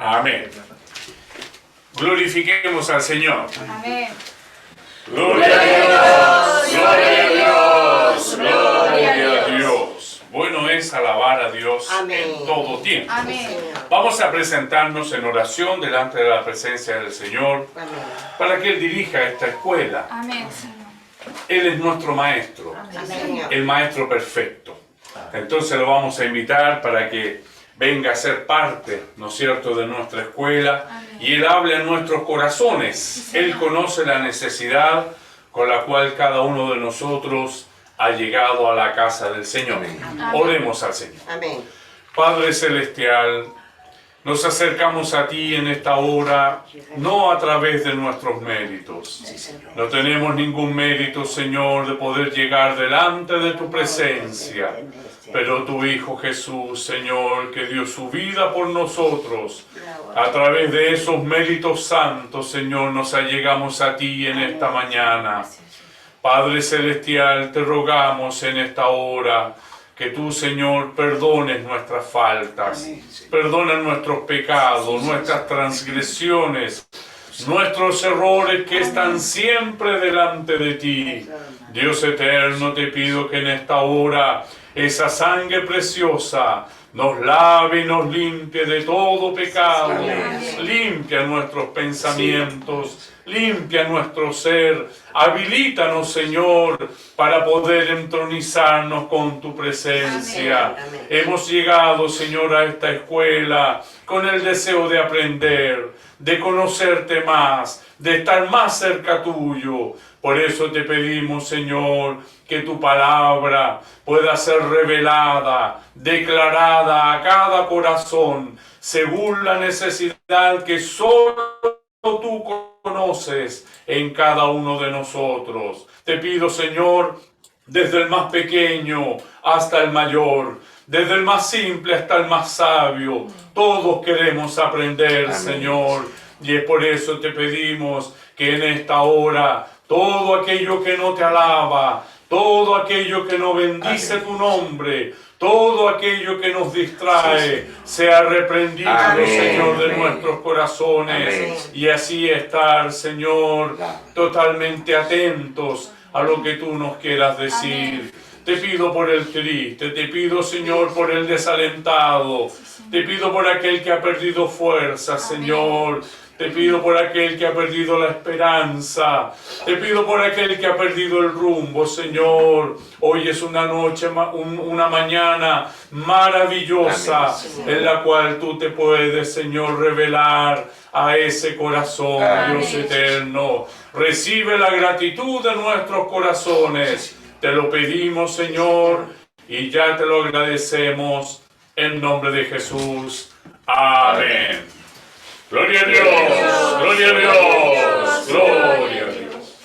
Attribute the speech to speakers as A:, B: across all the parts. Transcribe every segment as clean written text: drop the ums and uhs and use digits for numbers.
A: Amén. Glorifiquemos al Señor.
B: Amén.
A: Gloria a Dios, gloria a Dios, gloria a Dios. Bueno es alabar a Dios
C: Amén.
A: en todo tiempo.
B: Amén.
A: Vamos a presentarnos en oración delante de la presencia del Señor
C: Amén.
A: para que Él dirija esta escuela.
B: Amén, Señor.
A: Él es nuestro maestro,
C: Amén.
A: el maestro perfecto. Entonces lo vamos a invitar para que venga a ser parte, ¿no es cierto?, de nuestra escuela.
B: Amén.
A: Y Él habla en nuestros corazones. Él conoce la necesidad con la cual cada uno de nosotros ha llegado a la casa del Señor. Oremos al Señor.
C: Amén.
A: Padre Celestial, nos acercamos a ti en esta hora, no a través de nuestros méritos. No tenemos ningún mérito, Señor, de poder llegar delante de tu presencia. Pero tu Hijo Jesús, Señor, que dio su vida por nosotros, a través de esos méritos santos, Señor, nos allegamos a ti en esta mañana. Padre Celestial, te rogamos en esta hora que tú, Señor, perdones nuestras faltas, perdona nuestros pecados, nuestras transgresiones, nuestros errores que están siempre delante de ti. Dios eterno, te pido que en esta hora esa sangre preciosa nos lave y nos limpie de todo pecado, limpia nuestros pensamientos, limpia nuestro ser, habilítanos, Señor, para poder entronizarnos con tu presencia.
C: Amén.
A: Hemos llegado, Señor, a esta escuela con el deseo de aprender, de conocerte más, de estar más cerca tuyo. Por eso te pedimos, Señor, que tu palabra pueda ser revelada, declarada a cada corazón, según la necesidad que solo tú conoces en cada uno de nosotros. Te pido, Señor, desde el más pequeño hasta el mayor, desde el más simple hasta el más sabio, todos queremos aprender,
C: Amén.
A: Señor, y es por eso te pedimos que en esta hora todo aquello que no te alaba, todo aquello que no bendice tu nombre, todo aquello que nos distrae, sea reprendido,
C: Amén.
A: Señor, de
C: Amén.
A: nuestros corazones.
C: Amén.
A: Y así estar, Señor, totalmente atentos a lo que tú nos quieras decir. Te pido por el triste, te pido, Señor, por el desalentado, te pido por aquel que ha perdido fuerza, Señor. Te pido por aquel que ha perdido la esperanza. Te pido por aquel que ha perdido el rumbo, Señor. Hoy es una noche, una mañana maravillosa.
C: Amén.
A: En la cual tú te puedes, Señor, revelar a ese corazón,
C: Amén.
A: Dios eterno. Recibe la gratitud de nuestros corazones. Te lo pedimos, Señor, y ya te lo agradecemos en nombre de Jesús. Amén. Gloria a Dios, gloria a Dios, gloria a Dios.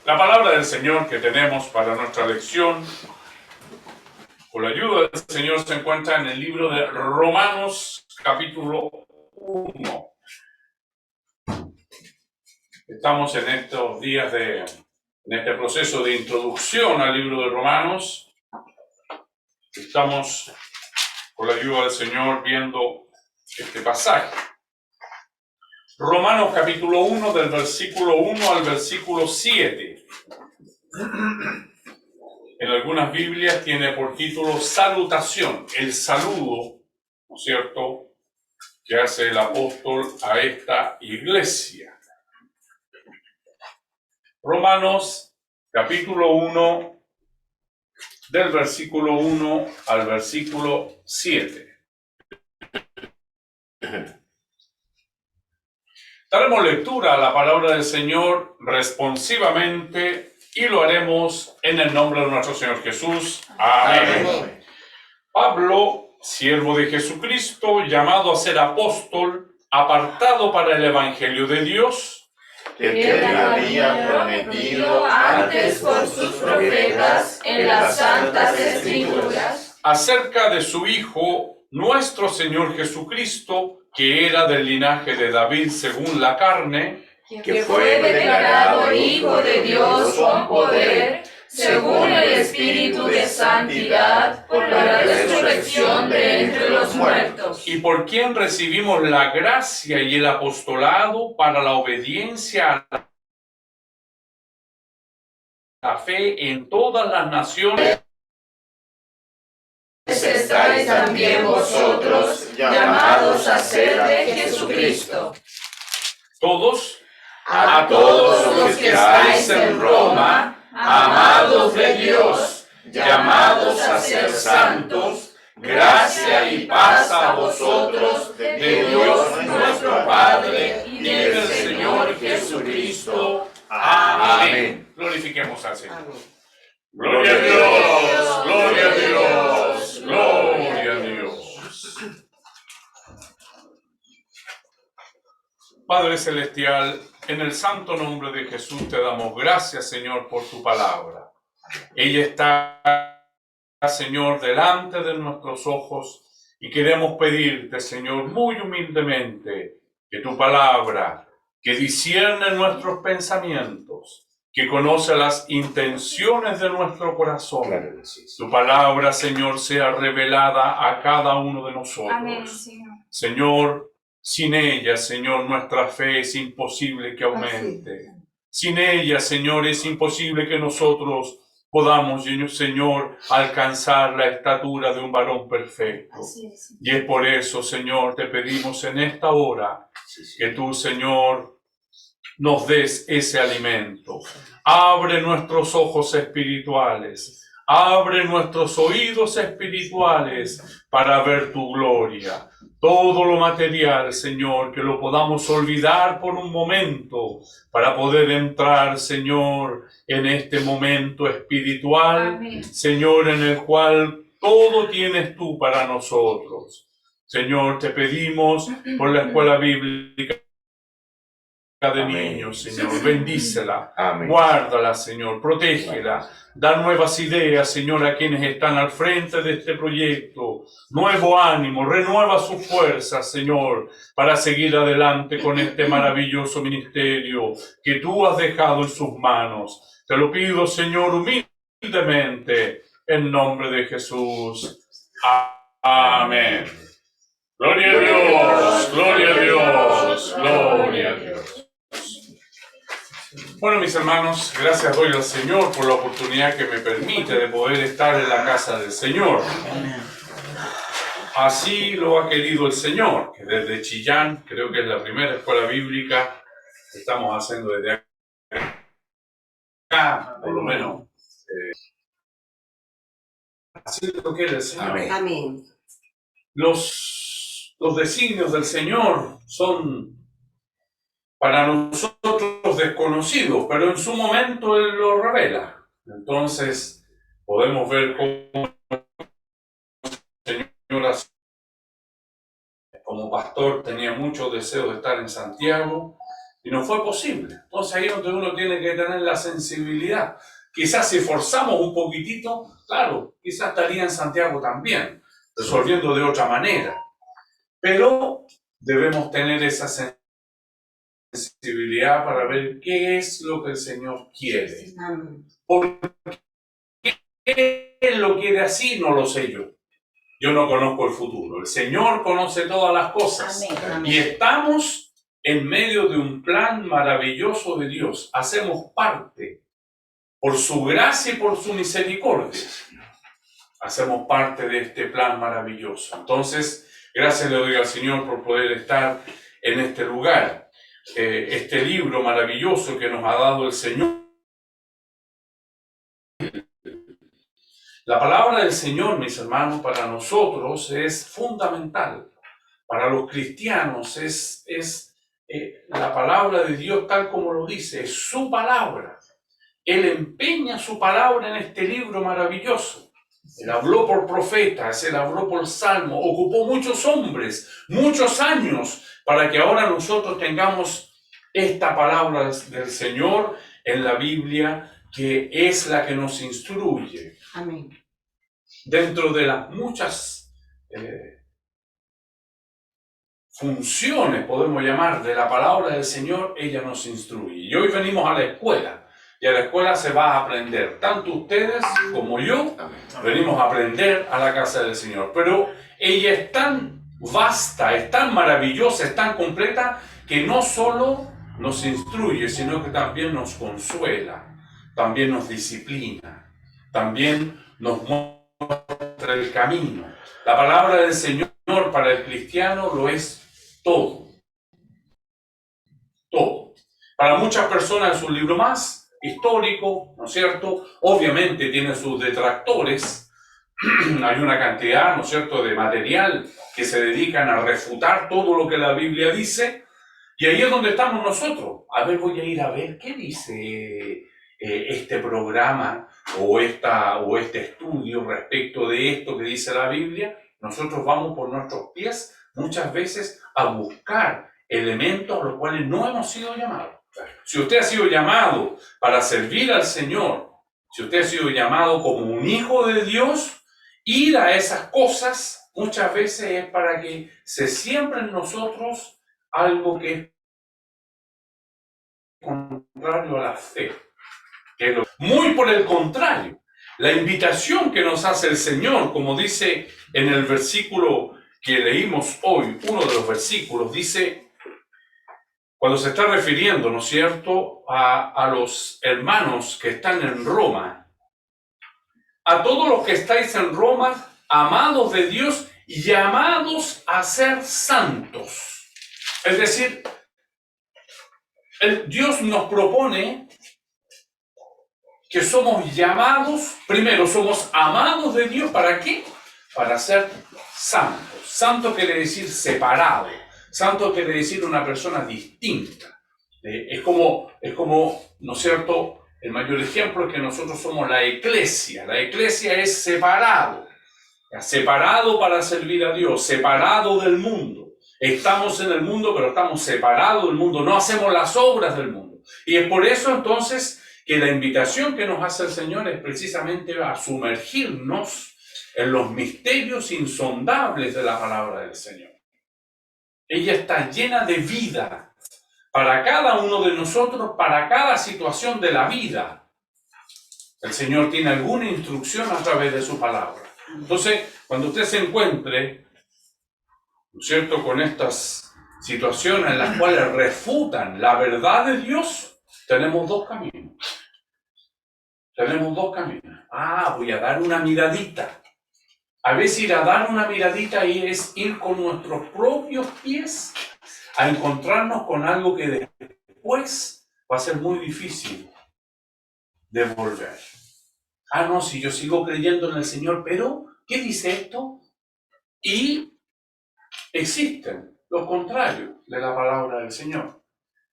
A: La palabra del Señor que tenemos para nuestra lección, con la ayuda del Señor, se encuentra en el libro de Romanos, capítulo 1. Estamos en estos días en este proceso de introducción al libro de Romanos. Estamos, con la ayuda del Señor, viendo este pasaje. Romanos capítulo 1, del versículo 1 al versículo 7. En algunas Biblias tiene por título salutación, el saludo, ¿no es cierto?, que hace el apóstol a esta iglesia. Romanos capítulo 1, del versículo 1 al versículo 7. Daremos lectura a la palabra del Señor responsivamente y lo haremos en el nombre de nuestro Señor Jesús. Amén.
C: Amén.
A: Pablo, siervo de Jesucristo, llamado a ser apóstol, apartado para el Evangelio de Dios,
D: que él había prometido antes por sus profetas en las santas escrituras,
A: acerca de su Hijo, nuestro Señor Jesucristo, que era del linaje de David según la carne,
D: que fue declarado Hijo de Dios con poder, según el Espíritu de Santidad, por la resurrección de entre los Dios,
A: y por quien recibimos la gracia y el apostolado para la obediencia a la fe en todas las naciones.
D: estáis también vosotros llamados a ser de Jesucristo.
A: Todos,
D: A todos los que estáis en Roma, amados de Dios, llamados a ser santos, gracia y paz a vosotros de Dios nuestro Padre y del Señor Jesucristo. Amén.
A: Glorifiquemos al Señor.
D: Gloria a Dios, gloria a Dios,
A: Gloria a Dios. Padre Celestial, en el santo nombre de Jesús te damos gracias, Señor, por tu palabra. Ella está, Señor, delante de nuestros ojos y queremos pedirte, Señor, muy humildemente, que tu palabra, que discierne nuestros pensamientos, que conoce las intenciones de nuestro corazón, tu palabra, Señor, sea revelada a cada uno de nosotros.
B: Amén, Señor.
A: Señor, sin ella, Señor, nuestra fe es imposible que aumente. Sin ella, Señor, es imposible que nosotros podamos, Señor, alcanzar la estatura de un varón perfecto.
B: Así es.
A: Y es por eso, Señor, te pedimos en esta hora que tú, Señor, nos des ese alimento. Abre nuestros ojos espirituales. Abre nuestros oídos espirituales para ver tu gloria. Todo lo material, Señor, que lo podamos olvidar por un momento para poder entrar, Señor, en este momento espiritual,
B: Amén.
A: Señor, en el cual todo tienes tú para nosotros. Señor, te pedimos por la escuela bíblica de niños, Señor, bendícela, guárdala, Señor, protégela, da nuevas ideas, Señor, a quienes están al frente de este proyecto, nuevo ánimo, renueva sus fuerzas, Señor, para seguir adelante con este maravilloso ministerio que tú has dejado en sus manos. Te lo pido, Señor, humildemente, en nombre de Jesús. Amén. Gloria a Dios, gloria a Dios, gloria a Dios. Bueno, mis hermanos, gracias doy al Señor por la oportunidad que me permite de poder estar en la casa del Señor. Así lo ha querido el Señor, que desde Chillán, creo que es la primera escuela bíblica que estamos haciendo desde acá, por lo menos. Así lo quiere el Señor.
C: Amén.
A: Los designios del Señor son para nosotros desconocidos, pero en su momento Él lo revela. Entonces podemos ver cómo el Señor, como pastor, tenía mucho deseo de estar en Santiago y no fue posible. Entonces ahí es donde uno tiene que tener la sensibilidad. Quizás si forzamos un poquitito, claro, quizás estaría en Santiago también, resolviendo de otra manera. Pero debemos tener esa sensibilidad para ver qué es lo que el Señor quiere. ¿Por qué Él lo quiere así? No lo sé yo. Yo no conozco el futuro. El Señor conoce todas las cosas.
C: Amén.
A: Y estamos en medio de un plan maravilloso de Dios. Hacemos parte, por su gracia y por su misericordia. Hacemos parte de este plan maravilloso. Entonces, gracias le doy al Señor por poder estar en este lugar. Este libro maravilloso que nos ha dado el Señor. La palabra del Señor, mis hermanos, para nosotros es fundamental. Para los cristianos es la palabra de Dios tal como lo dice, es su palabra. Él empeña su palabra en este libro maravilloso. Él habló por profetas, él habló por salmo, ocupó muchos hombres, muchos años, para que ahora nosotros tengamos esta palabra del Señor en la Biblia, que es la que nos instruye.
C: Amén.
A: Dentro de las muchas funciones, podemos llamar, de la palabra del Señor, ella nos instruye. Y hoy venimos a la escuela. Y a la escuela se va a aprender, tanto ustedes como yo, venimos a aprender a la casa del Señor. Pero ella es tan vasta, es tan maravillosa, es tan completa, que no solo nos instruye, sino que también nos consuela, también nos disciplina, también nos muestra el camino. La palabra del Señor para el cristiano lo es todo. Todo. Para muchas personas es un libro más histórico, ¿no es cierto? Obviamente tiene sus detractores. Hay una cantidad, ¿no es cierto?, de material que se dedican a refutar todo lo que la Biblia dice. Y ahí es donde estamos nosotros. A ver, voy a ir a ver qué dice este programa o este estudio respecto de esto que dice la Biblia. Nosotros vamos por nuestros pies muchas veces a buscar elementos a los cuales no hemos sido llamados. Si usted ha sido llamado para servir al Señor, si usted ha sido llamado como un hijo de Dios, ir a esas cosas muchas veces es para que se siembre en nosotros algo que es contrario a la fe. Muy por el contrario, la invitación que nos hace el Señor, como dice en el versículo que leímos hoy, uno de los versículos, dice, cuando se está refiriendo, ¿no es cierto?, a los hermanos que están en Roma, a todos los que estáis en Roma, amados de Dios, llamados a ser santos. Es decir, Dios nos propone que somos llamados, primero somos amados de Dios, ¿para qué? Para ser santos. Santo quiere decir separado. Santo quiere decir una persona distinta. Es como, ¿no es cierto? El mayor ejemplo es que nosotros somos la iglesia. La iglesia es separado. Separado para servir a Dios, separado del mundo. Estamos en el mundo, pero estamos separados del mundo. No hacemos las obras del mundo. Y es por eso entonces que la invitación que nos hace el Señor es precisamente a sumergirnos en los misterios insondables de la palabra del Señor. Ella está llena de vida para cada uno de nosotros, para cada situación de la vida. El Señor tiene alguna instrucción a través de su palabra. Entonces, cuando usted se encuentre, ¿no es cierto?, con estas situaciones en las cuales refutan la verdad de Dios, tenemos dos caminos. Tenemos dos caminos. Voy a dar una miradita. A veces ir a dar una miradita y es ir con nuestros propios pies a encontrarnos con algo que después va a ser muy difícil de volver. No, si yo sigo creyendo en el Señor, pero ¿qué dice esto? Y existen los contrarios de la palabra del Señor,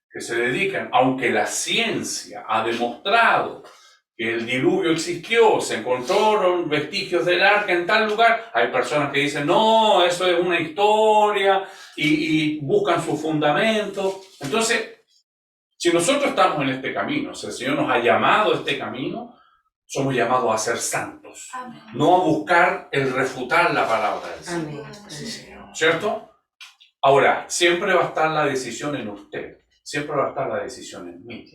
A: que se dedican, aunque la ciencia ha demostrado que el diluvio existió, se encontraron vestigios del arca en tal lugar, hay personas que dicen, no, eso es una historia, y buscan su fundamento. Entonces, si nosotros estamos en este camino, si el Señor nos ha llamado a este camino, somos llamados a ser santos. Amén. No a buscar el refutar la palabra del Señor. Amén. ¿Cierto? Ahora, siempre va a estar la decisión en usted, siempre va a estar la decisión en mí.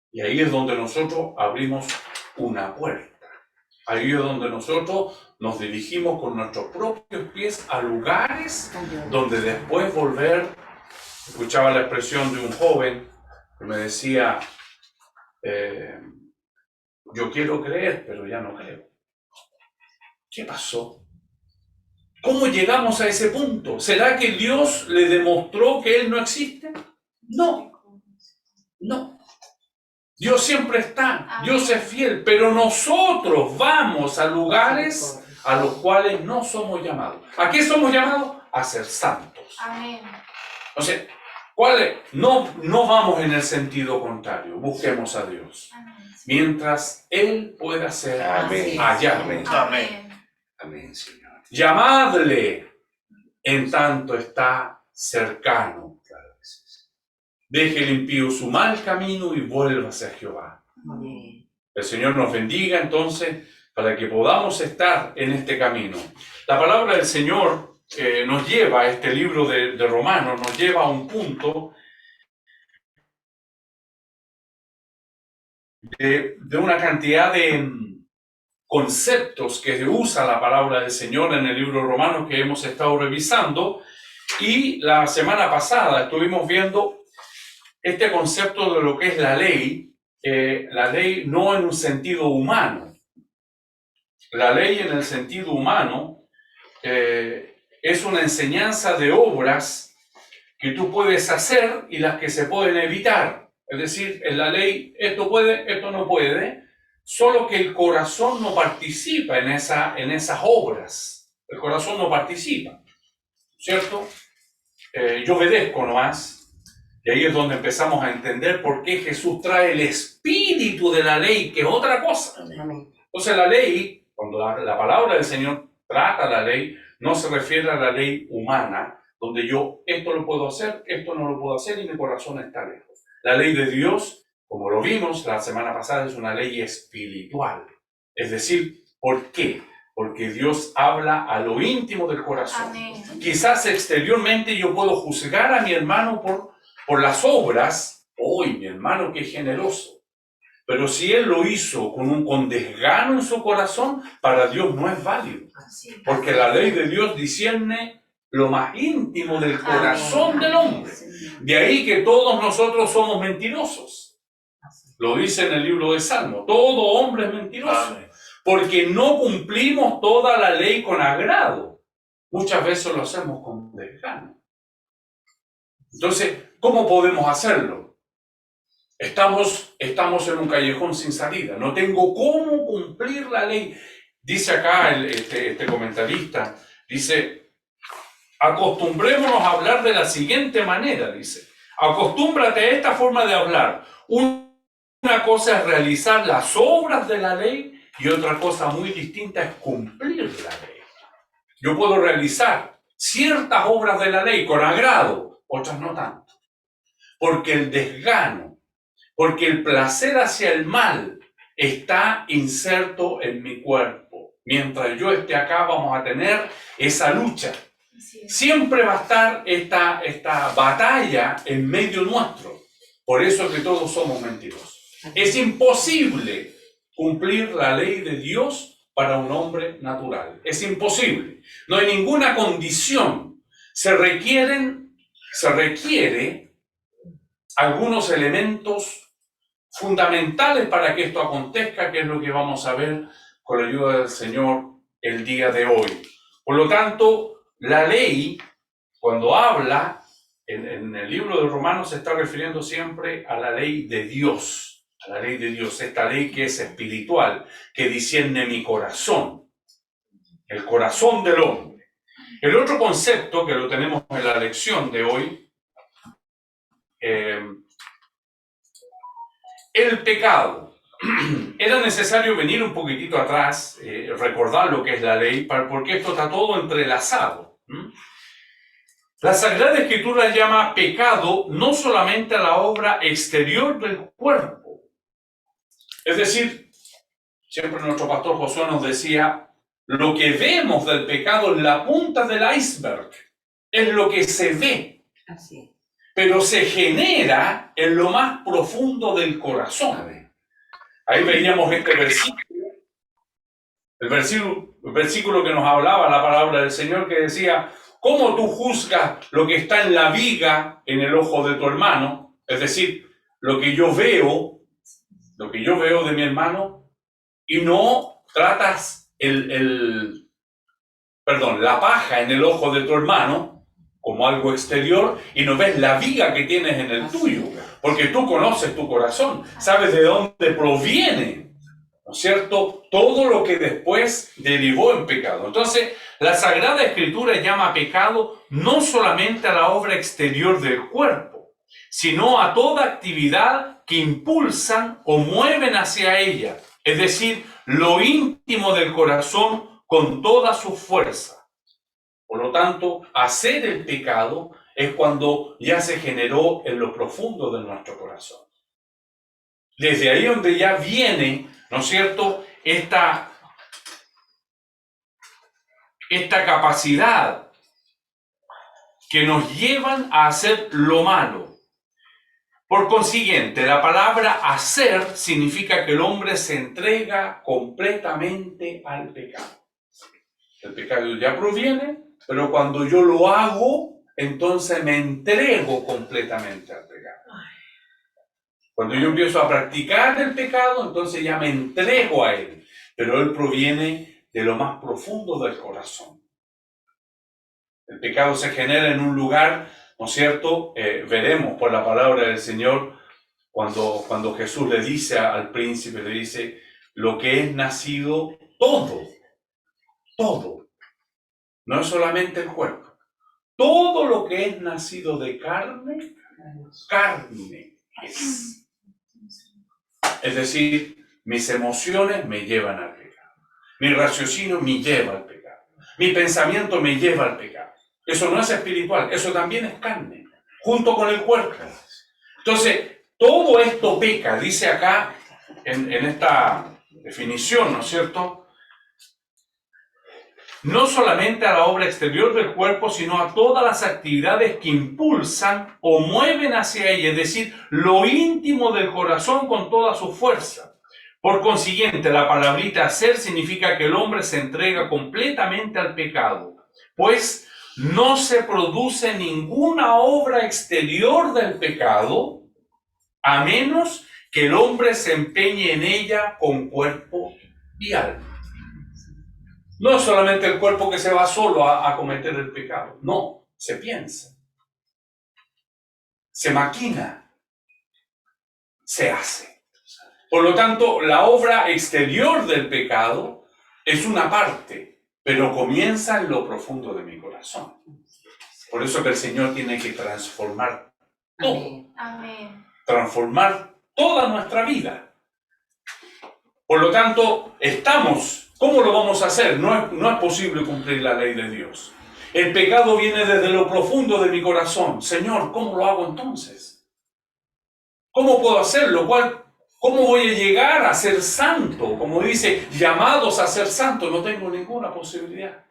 A: Y ahí es donde nosotros abrimos una puerta. Ahí es donde nosotros nos dirigimos con nuestros propios pies a lugares donde después volver. Escuchaba la expresión de un joven que me decía, yo quiero creer, pero ya no creo. ¿Qué pasó? ¿Cómo llegamos a ese punto? ¿Será que Dios le demostró que Él no existe? No. Dios siempre está, Dios es fiel, pero nosotros vamos a lugares a los cuales no somos llamados. ¿A qué somos llamados? A ser santos. Amén. Entonces, no vamos en el sentido contrario, busquemos a Dios. Amén. Mientras Él pueda ser allá. Amén, Señor. Llamadle en tanto está cercano. Deje el impío su mal camino y vuélvase a Jehová. Amén. El Señor nos bendiga entonces para que podamos estar en este camino. La palabra del Señor nos lleva a este libro de Romanos, nos lleva a un punto de una cantidad conceptos que usa la palabra del Señor en el libro de Romanos que hemos estado revisando. Y la semana pasada estuvimos viendo este concepto de lo que es la ley no en un sentido humano. La ley en el sentido humano es una enseñanza de obras que tú puedes hacer y las que se pueden evitar. Es decir, en la ley esto puede, esto no puede, solo que el corazón no participa en esas obras. El corazón no participa, ¿cierto? Yo obedezco nomás. Y ahí es donde empezamos a entender por qué Jesús trae el espíritu de la ley, que es otra cosa. Entonces la ley, cuando la palabra del Señor trata la ley, no se refiere a la ley humana, donde yo esto lo puedo hacer, esto no lo puedo hacer y mi corazón está lejos. La ley de Dios, como lo vimos la semana pasada, es una ley espiritual. Es decir, ¿por qué? Porque Dios habla a lo íntimo del corazón.
B: Amén.
A: Quizás exteriormente yo puedo juzgar a mi hermano por las obras. ¡Uy, mi hermano, qué generoso! Pero si él lo hizo con desgano en su corazón, para Dios no es válido. Porque la ley de Dios discierne lo más íntimo del corazón del hombre. De ahí que todos nosotros somos mentirosos. Lo dice en el libro de Salmo. Todo hombre es mentiroso.
D: Amén.
A: Porque no cumplimos toda la ley con agrado. Muchas veces lo hacemos con desgano. Entonces, ¿cómo podemos hacerlo? Estamos en un callejón sin salida. No tengo cómo cumplir la ley. Dice acá este comentarista, dice, acostumbrémonos a hablar de la siguiente manera, dice. Acostúmbrate a esta forma de hablar. Una cosa es realizar las obras de la ley y otra cosa muy distinta es cumplir la ley. Yo puedo realizar ciertas obras de la ley con agrado, otras no tanto. Porque el desgano, porque el placer hacia el mal está inserto en mi cuerpo. Mientras yo esté acá vamos a tener esa lucha. Siempre va a estar esta batalla en medio nuestro. Por eso es que todos somos mentirosos. Es imposible cumplir la ley de Dios para un hombre natural. Es imposible. No hay ninguna condición. Se requiere algunos elementos fundamentales para que esto acontezca, que es lo que vamos a ver con la ayuda del Señor el día de hoy. Por lo tanto, la ley, cuando habla en el libro de Romanos, se está refiriendo siempre a la ley de Dios, a la ley de Dios, esta ley que es espiritual, que discierne mi corazón, el corazón del hombre. El otro concepto que lo tenemos en la lección de hoy, el pecado. Era necesario venir un poquitito atrás, recordar lo que es la ley, porque esto está todo entrelazado. La Sagrada Escritura llama pecado no solamente a la obra exterior del cuerpo. Es decir, siempre nuestro pastor Josué nos decía, lo que vemos del pecado en la punta del iceberg es lo que se ve.
C: Así es.
A: Pero se genera en lo más profundo del corazón. Ahí veíamos este versículo, el versículo que nos hablaba la palabra del Señor, que decía, ¿cómo tú juzgas lo que está en la viga en el ojo de tu hermano? Es decir, lo que yo veo de mi hermano, y no tratas la paja en el ojo de tu hermano como algo exterior y no ves la viga que tienes en el tuyo, porque tú conoces tu corazón, sabes de dónde proviene, ¿no es cierto?, todo lo que después derivó en pecado. Entonces, la Sagrada Escritura llama pecado no solamente a la obra exterior del cuerpo, sino a toda actividad que impulsan o mueven hacia ella, es decir, lo íntimo del corazón con toda su fuerza. Por lo tanto, hacer el pecado es cuando ya se generó en lo profundo de nuestro corazón. Desde ahí donde ya viene, ¿no es cierto?, esta capacidad que nos llevan a hacer lo malo. Por consiguiente, la palabra hacer significa que el hombre se entrega completamente al pecado. El pecado ya proviene, pero cuando yo lo hago, entonces me entrego completamente al pecado. Cuando yo empiezo a practicar el pecado, entonces ya me entrego a él, pero él proviene de lo más profundo del corazón. El pecado se genera en un lugar, ¿no es cierto? Veremos por la palabra del Señor cuando Jesús le dice al príncipe, le dice, lo que es nacido, todo, no es solamente el cuerpo, todo lo que es nacido de carne, carne es. Es decir, mis emociones me llevan al pecado, mi raciocinio me lleva al pecado, mi pensamiento me lleva al pecado. Eso no es espiritual, eso también es carne, junto con el cuerpo. Entonces, todo esto peca, dice acá en esta definición, ¿no es cierto? No solamente a la obra exterior del cuerpo, sino a todas las actividades que impulsan o mueven hacia ella, es decir, lo íntimo del corazón con toda su fuerza. Por consiguiente, la palabrita hacer significa que el hombre se entrega completamente al pecado, pues no se produce ninguna obra exterior del pecado, a menos que el hombre se empeñe en ella con cuerpo y alma. No es solamente el cuerpo que se va solo a cometer el pecado. No, se piensa, se maquina, se hace. Por lo tanto, la obra exterior del pecado es una parte, pero comienza en lo profundo de mi corazón. Por eso que el Señor tiene que transformar todo.
B: Amén.
A: Transformar toda nuestra vida. Por lo tanto, ¿cómo lo vamos a hacer? No es posible cumplir la ley de Dios. El pecado viene desde lo profundo de mi corazón. Señor, ¿cómo lo hago entonces? ¿Cómo puedo hacerlo? ¿Cómo voy a llegar a ser santo? Como dice, llamados a ser santos, no tengo ninguna posibilidad.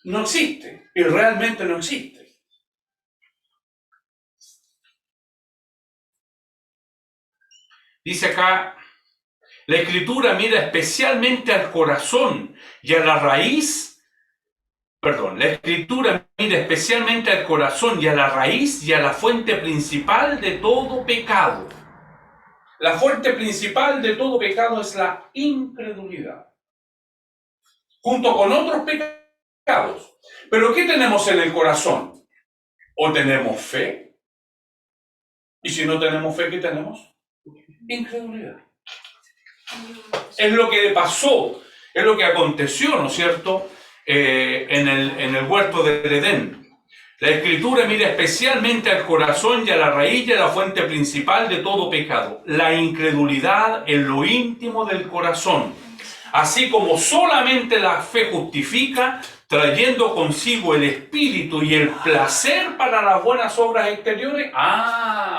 A: No existe, y realmente no existe. Dice acá, la Escritura mira especialmente al corazón y a la raíz, la Escritura mira especialmente al corazón y a la raíz y a la fuente principal de todo pecado. La fuente principal de todo pecado es la incredulidad, junto con otros pecados. Pero ¿qué tenemos en el corazón? ¿O tenemos fe? Y si no tenemos fe, ¿qué tenemos? Incredulidad. Es lo que pasó, es lo que aconteció, ¿no es cierto?, en el huerto del Edén. La Escritura mira especialmente al corazón y a la raíz y a la fuente principal de todo pecado, la incredulidad en lo íntimo del corazón. Así como solamente la fe justifica, trayendo consigo el espíritu y el placer para las buenas obras exteriores.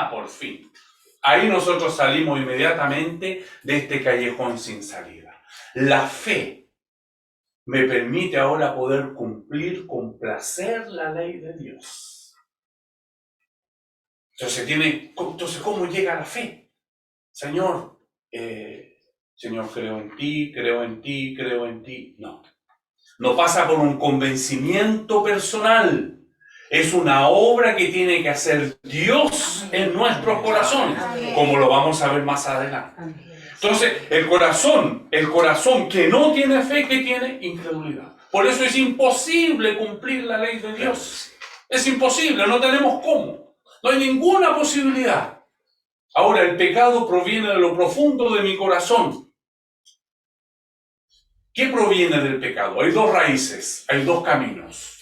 A: Por fin. Ahí nosotros salimos inmediatamente de este callejón sin salida. La fe me permite ahora poder cumplir con placer la ley de Dios. Entonces, ¿cómo llega la fe? Señor, creo en ti, creo en ti, creo en ti. No pasa por un convencimiento personal. Es una obra que tiene que hacer Dios en nuestros corazones, como lo vamos a ver más adelante. Entonces, el corazón que no tiene fe, que tiene incredulidad. Por eso es imposible cumplir la ley de Dios. Es imposible, no tenemos cómo. No hay ninguna posibilidad. Ahora, el pecado proviene de lo profundo de mi corazón. ¿Qué proviene del pecado? Hay dos raíces, hay dos caminos.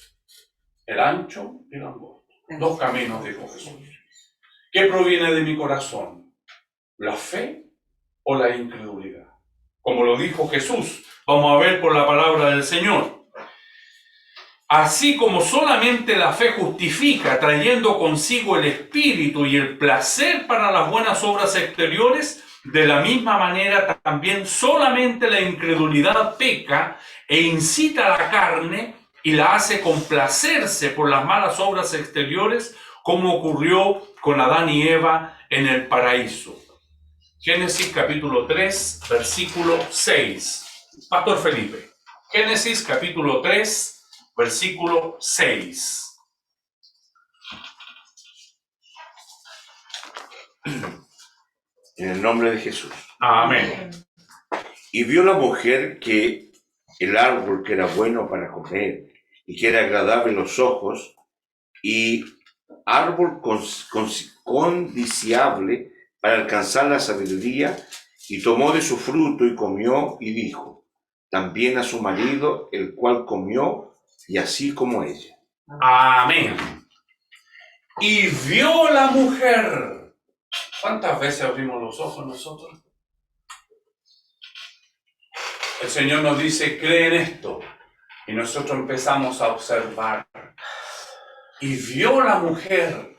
A: El ancho y el angosto. Dos caminos, dijo Jesús. ¿Qué proviene de mi corazón? ¿La fe o la incredulidad? Como lo dijo Jesús, vamos a ver por la palabra del Señor. Así como solamente la fe justifica, trayendo consigo el espíritu y el placer para las buenas obras exteriores, de la misma manera también solamente la incredulidad peca e incita a la carne y la hace complacerse por las malas obras exteriores, como ocurrió con Adán y Eva en el paraíso. Génesis capítulo 3, versículo 6. Pastor Felipe. Génesis capítulo 3, versículo 6.
D: En el nombre de Jesús.
A: Amén.
D: Y vio la mujer que el árbol que era bueno para comer y que era agradable a los ojos y árbol codiciable para alcanzar la sabiduría, y tomó de su fruto y comió y dijo también a su marido, el cual comió y así como ella.
A: Amén. Y vio la mujer. ¿Cuántas veces abrimos los ojos nosotros? El Señor nos dice, cree en esto. Y nosotros empezamos a observar. Y vio la mujer.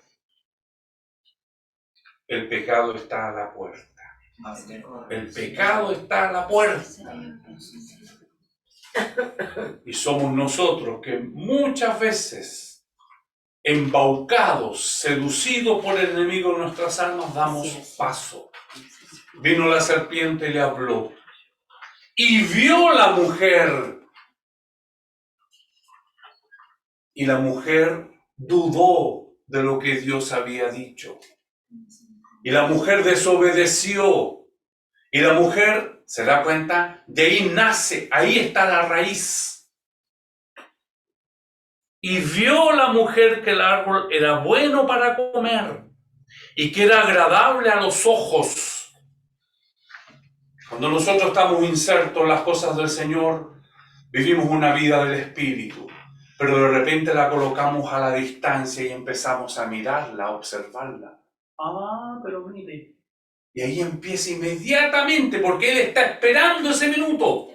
A: El pecado está a la puerta. El pecado está a la puerta. Y somos nosotros que muchas veces, embaucados, seducidos por el enemigo de nuestras almas, damos paso. Vino la serpiente y le habló. Y vio la mujer. Y la mujer dudó de lo que Dios había dicho. Y la mujer desobedeció. Y la mujer, ¿se da cuenta? De ahí nace, ahí está la raíz. Y vio la mujer que el árbol era bueno para comer y que era agradable a los ojos. Cuando nosotros estamos insertos en las cosas del Señor, vivimos una vida del Espíritu, pero de repente la colocamos a la distancia y empezamos a mirarla, a observarla. Ah, pero mire. Y ahí empieza inmediatamente, porque Él está esperando ese minuto.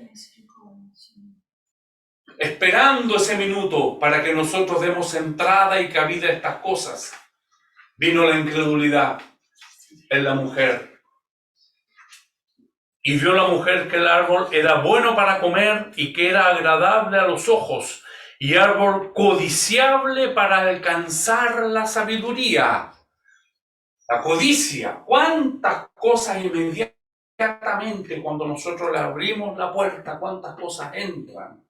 A: Esperando ese minuto para que nosotros demos entrada y cabida a estas cosas. Vino la incredulidad en la mujer. Y vio la mujer que el árbol era bueno para comer y que era agradable a los ojos, y árbol codiciable para alcanzar la sabiduría. La codicia, cuántas cosas inmediatamente cuando nosotros le abrimos la puerta, cuántas cosas entran.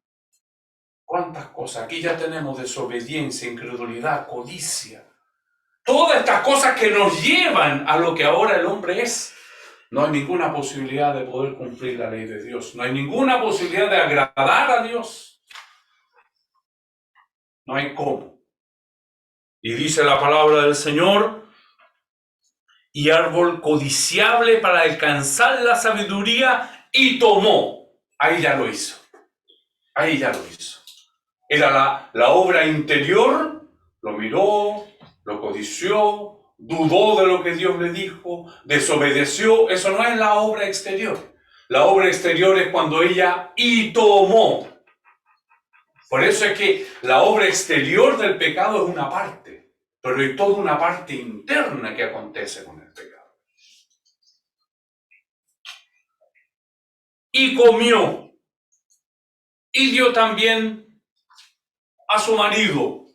A: Cuántas cosas. Aquí ya tenemos desobediencia, incredulidad, codicia. Todas estas cosas que nos llevan a lo que ahora el hombre es. No hay ninguna posibilidad de poder cumplir la ley de Dios. No hay ninguna posibilidad de agradar a Dios. No hay cómo. Y dice la palabra del Señor, y árbol codiciable para alcanzar la sabiduría, y tomó. Ahí ya lo hizo. Ahí ya lo hizo. Era la obra interior, lo miró, lo codició, dudó de lo que Dios le dijo, desobedeció. Eso no es la obra exterior. La obra exterior es cuando ella y tomó. Por eso es que la obra exterior del pecado es una parte, pero hay toda una parte interna que acontece con el pecado. Y comió, y dio también a su marido,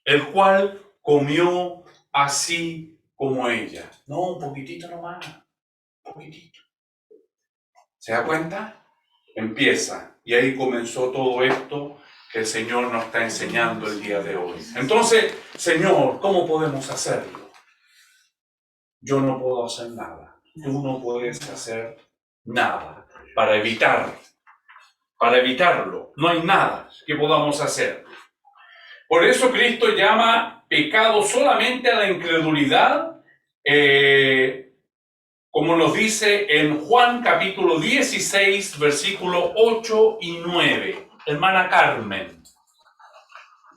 A: el cual comió así como ella. No, un poquitito nomás, un poquitito. ¿Se da cuenta? Empieza, y ahí comenzó todo esto que el Señor nos está enseñando el día de hoy. Entonces, Señor, ¿cómo podemos hacerlo? Yo no puedo hacer nada. Tú no puedes hacer nada para evitarlo. No hay nada que podamos hacer. Por eso Cristo llama pecado solamente a la incredulidad, como nos dice en Juan capítulo 16, versículos 8 y 9. Hermana Carmen.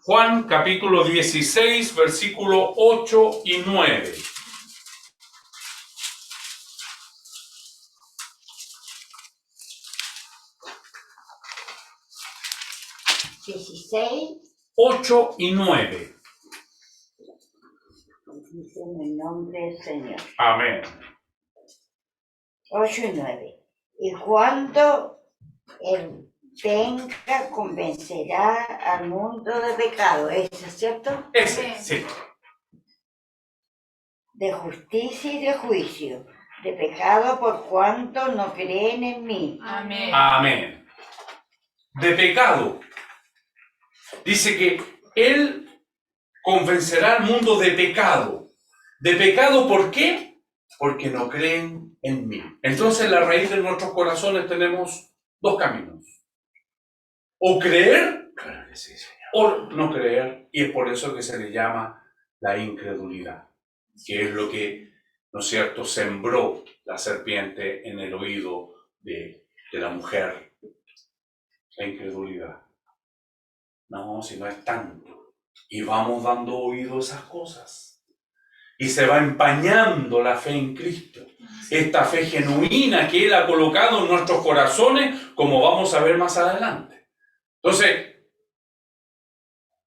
A: Juan capítulo 16, versículo 8 y 9.
B: ¿16?
A: 8 y 9.
B: Dice en el nombre del Señor.
A: Amén.
B: 8 y 9. Y cuando Él venga, convencerá al mundo de pecado. ¿Es cierto?
A: Ese, sí.
B: de justicia y de juicio, de pecado por cuanto no creen en mí.
D: Amén.
A: Amén. De pecado. Dice que Él convencerá al mundo de pecado. ¿De pecado por qué? Porque no creen en mí. Entonces, en la raíz de nuestros corazones tenemos dos caminos. O creer,
D: Claro que sí, Señor.
A: o no creer. Y es por eso que se le llama la incredulidad, que es lo que, ¿no es cierto?, sembró la serpiente en el oído de la mujer. La incredulidad. No, si no es tanto. Y vamos dando oído a esas cosas. Y se va empañando la fe en Cristo. Esta fe genuina que Él ha colocado en nuestros corazones, como vamos a ver más adelante. Entonces,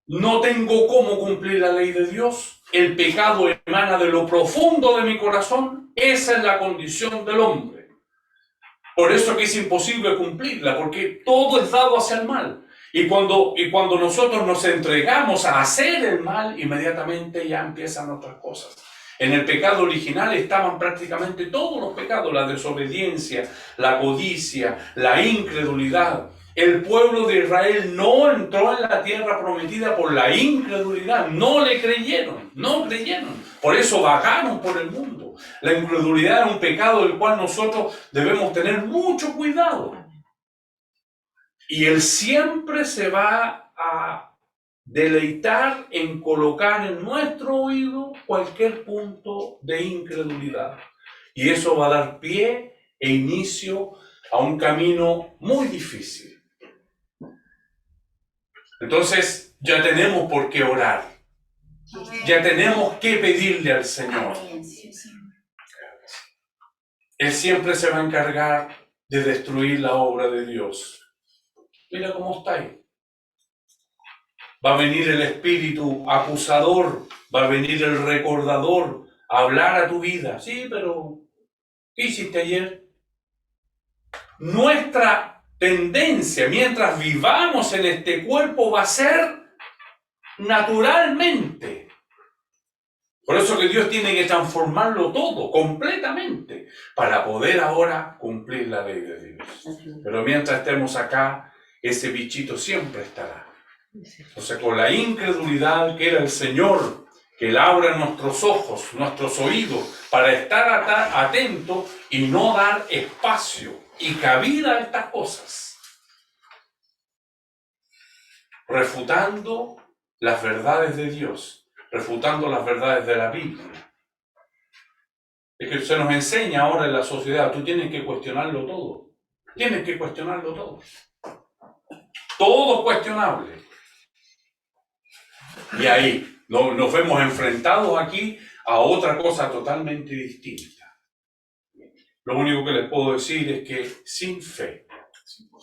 A: no tengo cómo cumplir la ley de Dios. El pecado emana de lo profundo de mi corazón. Esa es la condición del hombre. Por eso que es imposible cumplirla, porque todo es dado hacia el mal. Y cuando nosotros nos entregamos a hacer el mal, inmediatamente ya empiezan otras cosas. En el pecado original estaban prácticamente todos los pecados: la desobediencia, la codicia, la incredulidad. El pueblo de Israel no entró en la tierra prometida por la incredulidad. No le creyeron, no creyeron. Por eso vagaron por el mundo. La incredulidad es un pecado del cual nosotros debemos tener mucho cuidado. Y Él siempre se va a deleitar en colocar en nuestro oído cualquier punto de incredulidad. Y eso va a dar pie e inicio a un camino muy difícil. Entonces, ya tenemos por qué orar. Ya tenemos que pedirle al Señor. Él siempre se va a encargar de destruir la obra de Dios. Mira cómo está ahí. Va a venir el espíritu acusador, va a venir el recordador a hablar a tu vida. Sí, pero ¿qué hiciste ayer? Nuestra tendencia, mientras vivamos en este cuerpo, va a ser naturalmente. Por eso que Dios tiene que transformarlo todo, completamente, para poder ahora cumplir la ley de Dios. Pero mientras estemos acá, ese bichito siempre estará. Entonces, con la incredulidad, que era el Señor, que Él abra nuestros ojos, nuestros oídos, para estar atentos y no dar espacio y cabida a estas cosas. Refutando las verdades de Dios, refutando las verdades de la Biblia. Es que se nos enseña ahora en la sociedad, tú tienes que cuestionarlo todo. Tienes que cuestionarlo todo. Todo cuestionable. Y ahí nos vemos enfrentados aquí a otra cosa totalmente distinta. Lo único que les puedo decir es que sin fe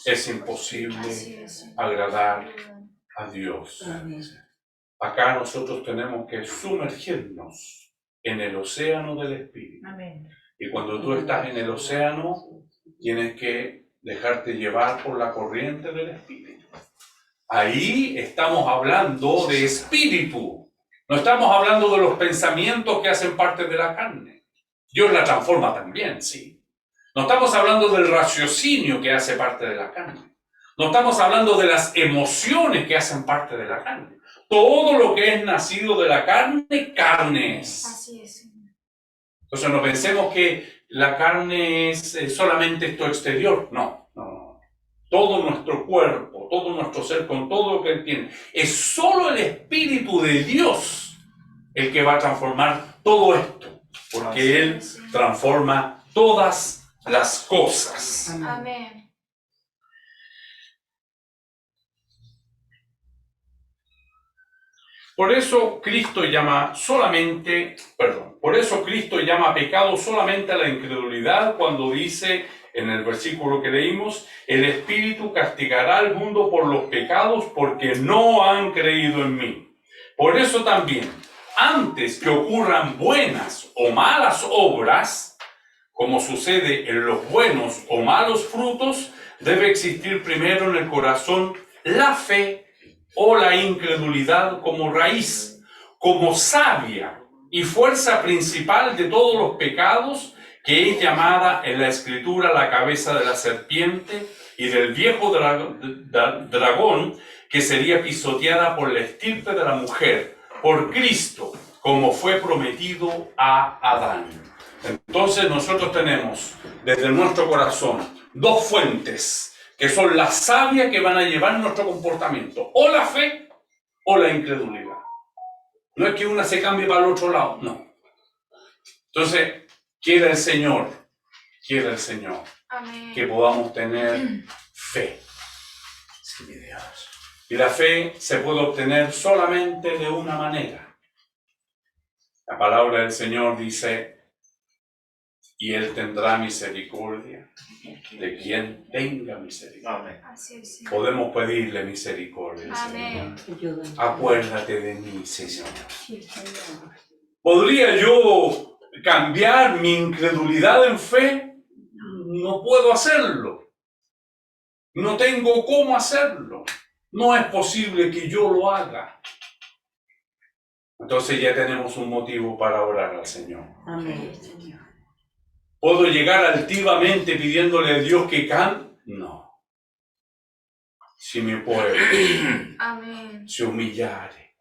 A: es imposible agradar a Dios. Acá nosotros tenemos que sumergirnos en el océano del Espíritu. Y cuando tú estás en el océano, tienes que dejarte llevar por la corriente del Espíritu. Ahí estamos hablando de espíritu. No estamos hablando de los pensamientos que hacen parte de la carne. Dios la transforma también, sí. No estamos hablando del raciocinio que hace parte de la carne. No estamos hablando de las emociones que hacen parte de la carne. Todo lo que es nacido de la carne, carne es.
D: Así es.
A: Entonces no pensemos que la carne es solamente esto exterior. No. Todo nuestro cuerpo, todo nuestro ser, con todo lo que Él tiene. Es solo el Espíritu de Dios el que va a transformar todo esto. Porque Él transforma todas las cosas.
D: Amén.
A: Por eso Cristo llama pecado solamente a la incredulidad cuando dice en el versículo que leímos: el Espíritu castigará al mundo por los pecados porque no han creído en mí. Por eso también, antes que ocurran buenas o malas obras, como sucede en los buenos o malos frutos, debe existir primero en el corazón la fe o la incredulidad como raíz, como savia y fuerza principal de todos los pecados, que es llamada en la Escritura la cabeza de la serpiente y del viejo dragón, que sería pisoteada por la estirpe de la mujer, por Cristo, como fue prometido a Adán. Entonces nosotros tenemos desde nuestro corazón dos fuentes, que son la savia que van a llevar nuestro comportamiento, o la fe o la incredulidad. No es que una se cambie para el otro lado, no. Entonces, quiera el Señor,
C: Amén.
A: que podamos tener fe. Sí, mi Dios. Y la fe se puede obtener solamente de una manera. La palabra del Señor dice, y Él tendrá misericordia de quien tenga misericordia.
D: Amén.
C: Así es, Señor.
A: Podemos pedirle misericordia,
C: Amén.
A: Señor. Acuérdate de mí, Señor.
B: Sí, Señor.
A: ¿Podría yo cambiar mi incredulidad en fe? No puedo hacerlo. No tengo cómo hacerlo. No es posible que yo lo haga. Entonces ya tenemos un motivo para orar al Señor.
B: Amén, Señor.
A: ¿Puedo llegar altivamente pidiéndole a Dios que cambie? No. Si mi pueblo
C: Amén.
A: se humillare.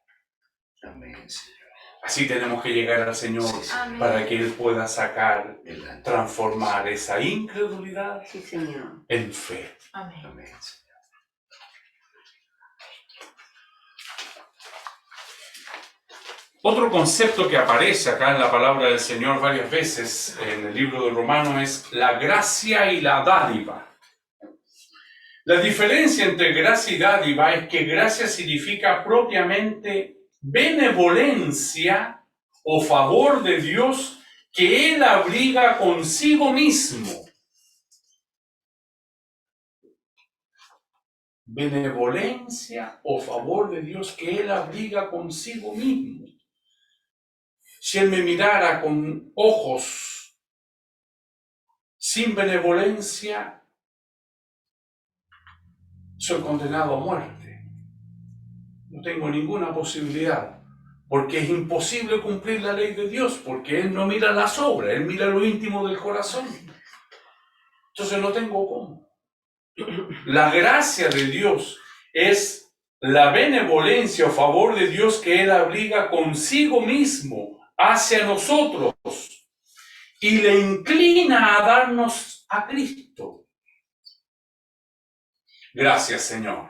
D: Amén, Señor.
A: Así tenemos que llegar al Señor
C: Amén.
A: para que Él pueda sacar,
D: Delante.
A: transformar esa incredulidad
B: Sí, Señor.
A: en fe.
C: Amén.
D: Amén, Señor.
A: Otro concepto que aparece acá en la palabra del Señor varias veces en el libro de Romanos es la gracia y la dádiva. La diferencia entre gracia y dádiva es que gracia significa propiamente benevolencia o favor de Dios que Él abriga consigo mismo. Benevolencia o favor de Dios que Él abriga consigo mismo. Si Él me mirara con ojos sin benevolencia, soy condenado a muerte. No tengo ninguna posibilidad, porque es imposible cumplir la ley de Dios, porque Él no mira las obras, Él mira lo íntimo del corazón. Entonces no tengo cómo. La gracia de Dios es la benevolencia o favor de Dios que Él abriga consigo mismo hacia nosotros y le inclina a darnos a Cristo. Gracias, Señor.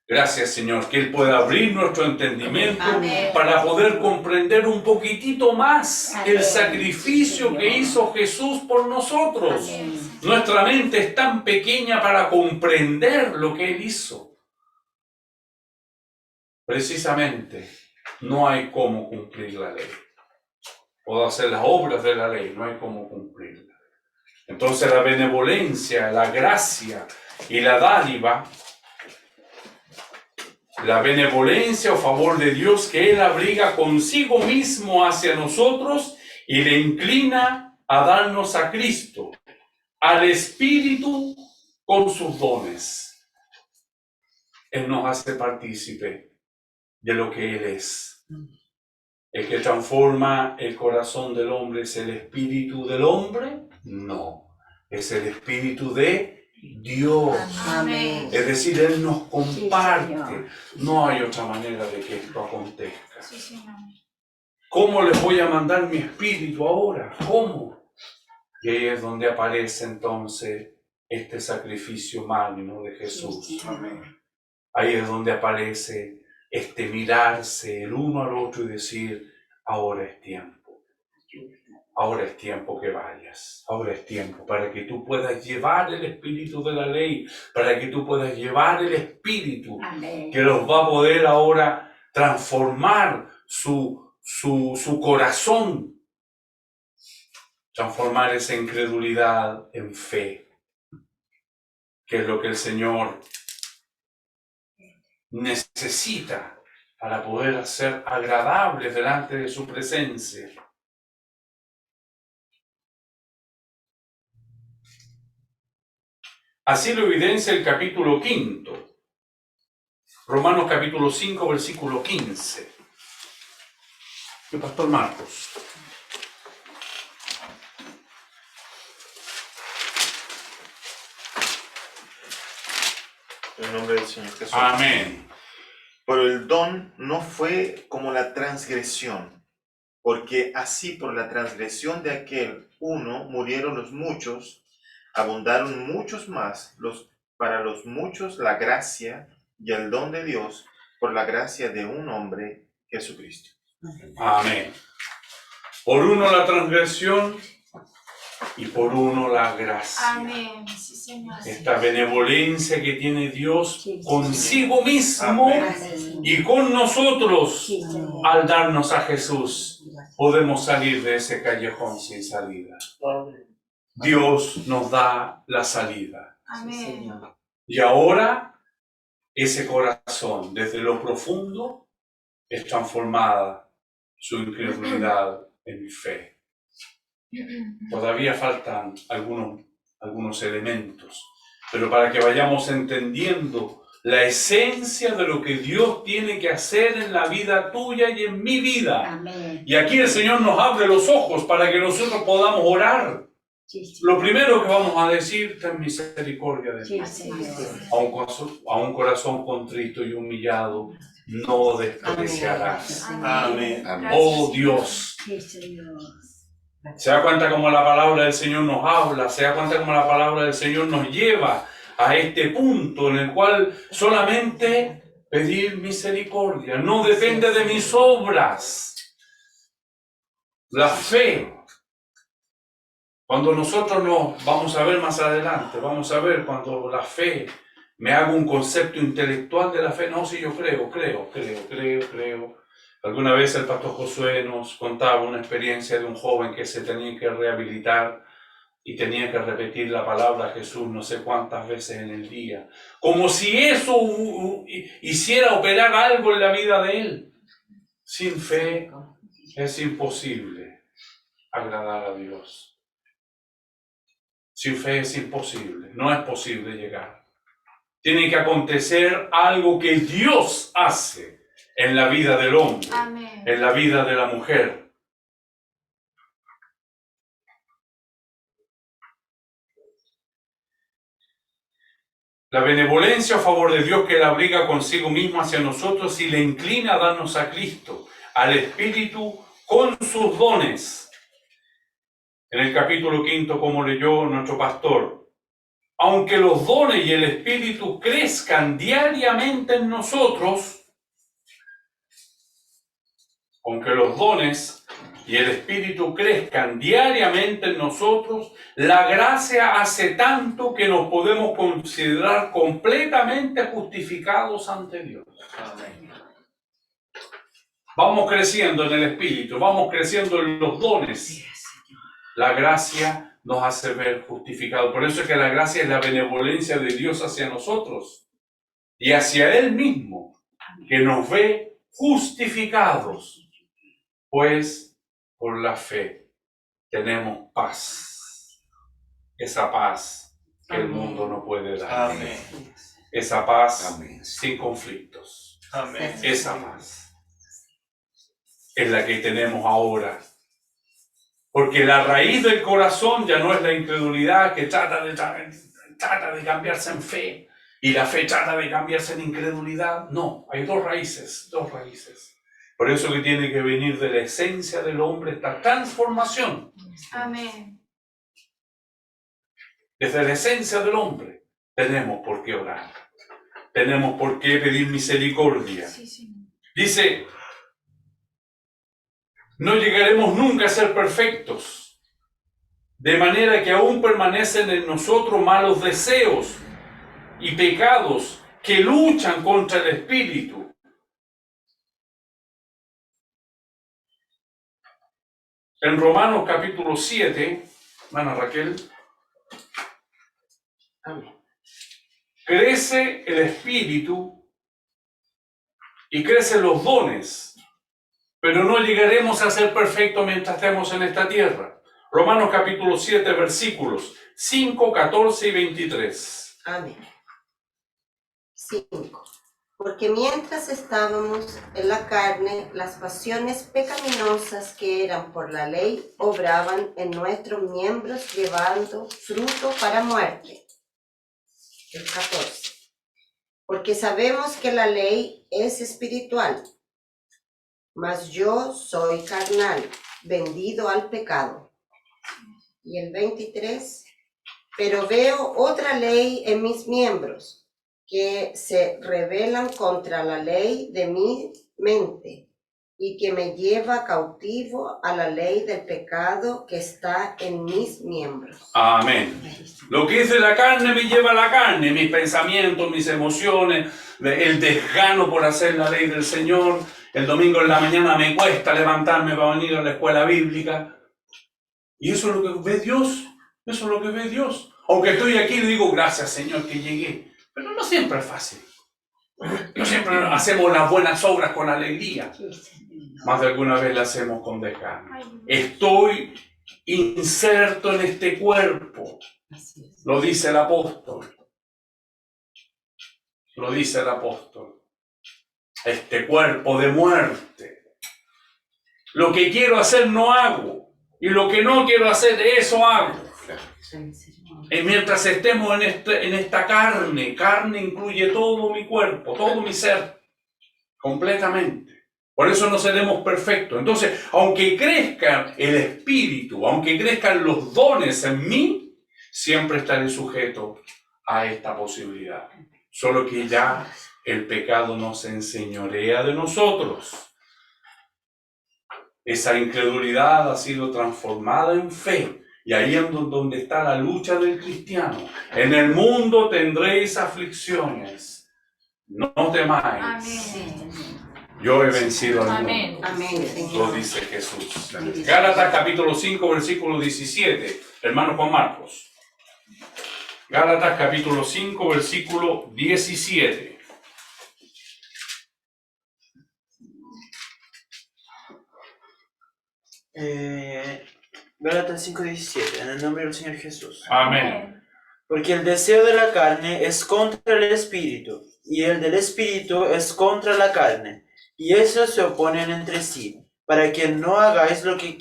A: Gracias, Señor, que Él pueda abrir nuestro entendimiento
C: Amén.
A: para poder comprender un poquitito más el
B: Amén.
A: sacrificio que hizo Jesús por nosotros.
B: Amén.
A: Nuestra mente es tan pequeña para comprender lo que Él hizo. Precisamente, no hay cómo cumplir la ley. Puedo hacer las obras de la ley, no hay cómo cumplirla. Entonces la benevolencia, la gracia y la dádiva, la benevolencia o favor de Dios que Él abriga consigo mismo hacia nosotros y le inclina a darnos a Cristo, al Espíritu con sus dones. Él nos hace partícipe de lo que Él es. ¿El que transforma el corazón del hombre es el espíritu del hombre? No, es el espíritu de Dios.
C: Amén.
A: Es decir, Él nos comparte.
B: Sí, Señor.
A: No hay otra manera de que esto acontezca.
C: Sí, Señor.
A: ¿Cómo les voy a mandar mi espíritu ahora? ¿Cómo? Y ahí es donde aparece entonces este sacrificio magno de Jesús.
B: Sí,
D: Amén.
A: Ahí es donde aparece este mirarse el uno al otro y decir, ahora es tiempo. Ahora es tiempo que vayas. Ahora es tiempo para que tú puedas llevar el espíritu de la ley, para que tú puedas llevar el espíritu
B: Amén.
A: que los va a poder ahora transformar su corazón, transformar esa incredulidad en fe, que es lo que el Señor necesita para poder ser agradables delante de su presencia. Así lo evidencia el capítulo 5, Romanos capítulo 5, versículo 15. El Pastor Marcos.
E: En el nombre del Señor Jesús.
A: Amén.
E: Pero el don no fue como la transgresión, porque así por la transgresión de aquel uno murieron los muchos, abundaron muchos más, para los muchos la gracia y el don de Dios por la gracia de un hombre, Jesucristo.
A: Amén. Por uno la transgresión y por uno la gracia.
C: Amén. Sí, Señor.
A: Esta benevolencia que tiene Dios consigo mismo
B: Amén.
A: y con nosotros
B: Sí, Señor.
A: al darnos a Jesús. Podemos salir de ese callejón sin salida. Dios nos da la salida.
C: Amén.
A: Y ahora ese corazón desde lo profundo es transformada su incredulidad en fe. Todavía faltan algunos elementos, pero para que vayamos entendiendo la esencia de lo que Dios tiene que hacer en la vida tuya y en mi vida.
B: Amén.
A: Y aquí el Señor nos abre los ojos para que nosotros podamos orar.
B: Sí, sí.
A: Lo primero que vamos a decir, ten misericordia de
B: Sí,
A: mí.
B: Señor.
A: A un corazón contrito y humillado no despreciarás.
E: Amén.
A: Oh Dios,
B: Sí, Señor.
A: se da cuenta cómo la palabra del Señor nos habla, se da cuenta cómo la palabra del Señor nos lleva a este punto en el cual solamente pedir misericordia, no depende de mis obras. La fe, cuando nosotros nos vamos a ver más adelante, vamos a ver cuando la fe, me hago un concepto intelectual de la fe, no, si yo creo. Alguna vez el pastor Josué nos contaba una experiencia de un joven que se tenía que rehabilitar y tenía que repetir la palabra Jesús no sé cuántas veces en el día, como si eso hiciera operar algo en la vida de él. Sin fe es imposible agradar a Dios. Sin fe es imposible, no es posible llegar. Tiene que acontecer algo que Dios hace en la vida del hombre,
C: Amén.
A: en la vida de la mujer. La benevolencia a favor de Dios que la abriga consigo mismo hacia nosotros y le inclina a darnos a Cristo, al Espíritu con sus dones. En el capítulo 5, como leyó nuestro pastor, aunque los dones y el Espíritu crezcan diariamente en nosotros, aunque los dones y el Espíritu crezcan diariamente en nosotros, la gracia hace tanto que nos podemos considerar completamente justificados ante Dios.
E: Amén.
A: Vamos creciendo en el Espíritu, vamos creciendo en los dones. La gracia nos hace ver justificados. Por eso es que la gracia es la benevolencia de Dios hacia nosotros y hacia Él mismo, que nos ve justificados. Pues por la fe tenemos paz. Esa paz que el mundo no puede dar.
E: Amén.
A: Esa paz
D: Amén.
A: sin conflictos.
E: Amén.
A: Esa paz es la que tenemos ahora. Porque la raíz del corazón ya no es la incredulidad que trata de cambiarse en fe y la fe trata de cambiarse en incredulidad. No, hay dos raíces. Por eso que tiene que venir de la esencia del hombre esta transformación.
C: Amén.
A: Desde la esencia del hombre tenemos por qué orar. Tenemos por qué pedir misericordia.
C: Sí, Señor.
A: Dice, no llegaremos nunca a ser perfectos, de manera que aún permanecen en nosotros malos deseos y pecados que luchan contra el Espíritu. En Romanos capítulo 7, hermana Raquel, crece el Espíritu y crecen los dones, pero no llegaremos a ser perfectos mientras estemos en esta tierra. Romanos capítulo 7, versículos 5, 14 y 23.
F: Amén. 5. Porque mientras estábamos en la carne, las pasiones pecaminosas que eran por la ley obraban en nuestros miembros llevando fruto para muerte. El 14. Porque sabemos que la ley es espiritual, mas yo soy carnal, vendido al pecado. Y el 23. Pero veo otra ley en mis miembros, que se rebelan contra la ley de mi mente y que me lleva cautivo a la ley del pecado que está en mis miembros.
A: Amén. Lo que es de la carne me lleva a la carne, mis pensamientos, mis emociones, el desgano por hacer la ley del Señor. El domingo en la mañana me cuesta levantarme para venir a la escuela bíblica. Y eso es lo que ve Dios. Eso es lo que ve Dios. Aunque estoy aquí, le digo gracias, Señor, que llegué. Pero no siempre es fácil. No siempre hacemos las buenas obras con alegría. Más de alguna vez las hacemos con desgano. Estoy inserto en este cuerpo. Lo dice el apóstol. Lo dice el apóstol. Este cuerpo de muerte. Lo que quiero hacer no hago. Y lo que no quiero hacer, eso hago. Y mientras estemos en esta carne incluye todo mi cuerpo, todo mi ser, completamente. Por eso no seremos perfectos. Entonces, aunque crezca el espíritu, aunque crezcan los dones en mí, siempre estaré sujeto a esta posibilidad. Solo que ya el pecado nos enseñorea de nosotros. Esa incredulidad ha sido transformada en fe. Y ahí es donde está la lucha del cristiano. En el mundo tendréis aflicciones. No temáis.
C: Amén.
A: Yo he vencido al
C: Amén.
A: mundo.
F: Amén.
A: Lo dice Jesús. Gálatas capítulo 5, versículo 17. Hermano Juan Marcos. Gálatas capítulo 5, versículo 17.
G: Gálatas 5:17, en el nombre del Señor Jesús.
A: Amén.
G: Porque el deseo de la carne es contra el espíritu, y el del espíritu es contra la carne, y esos se oponen entre sí, para que no hagáis lo que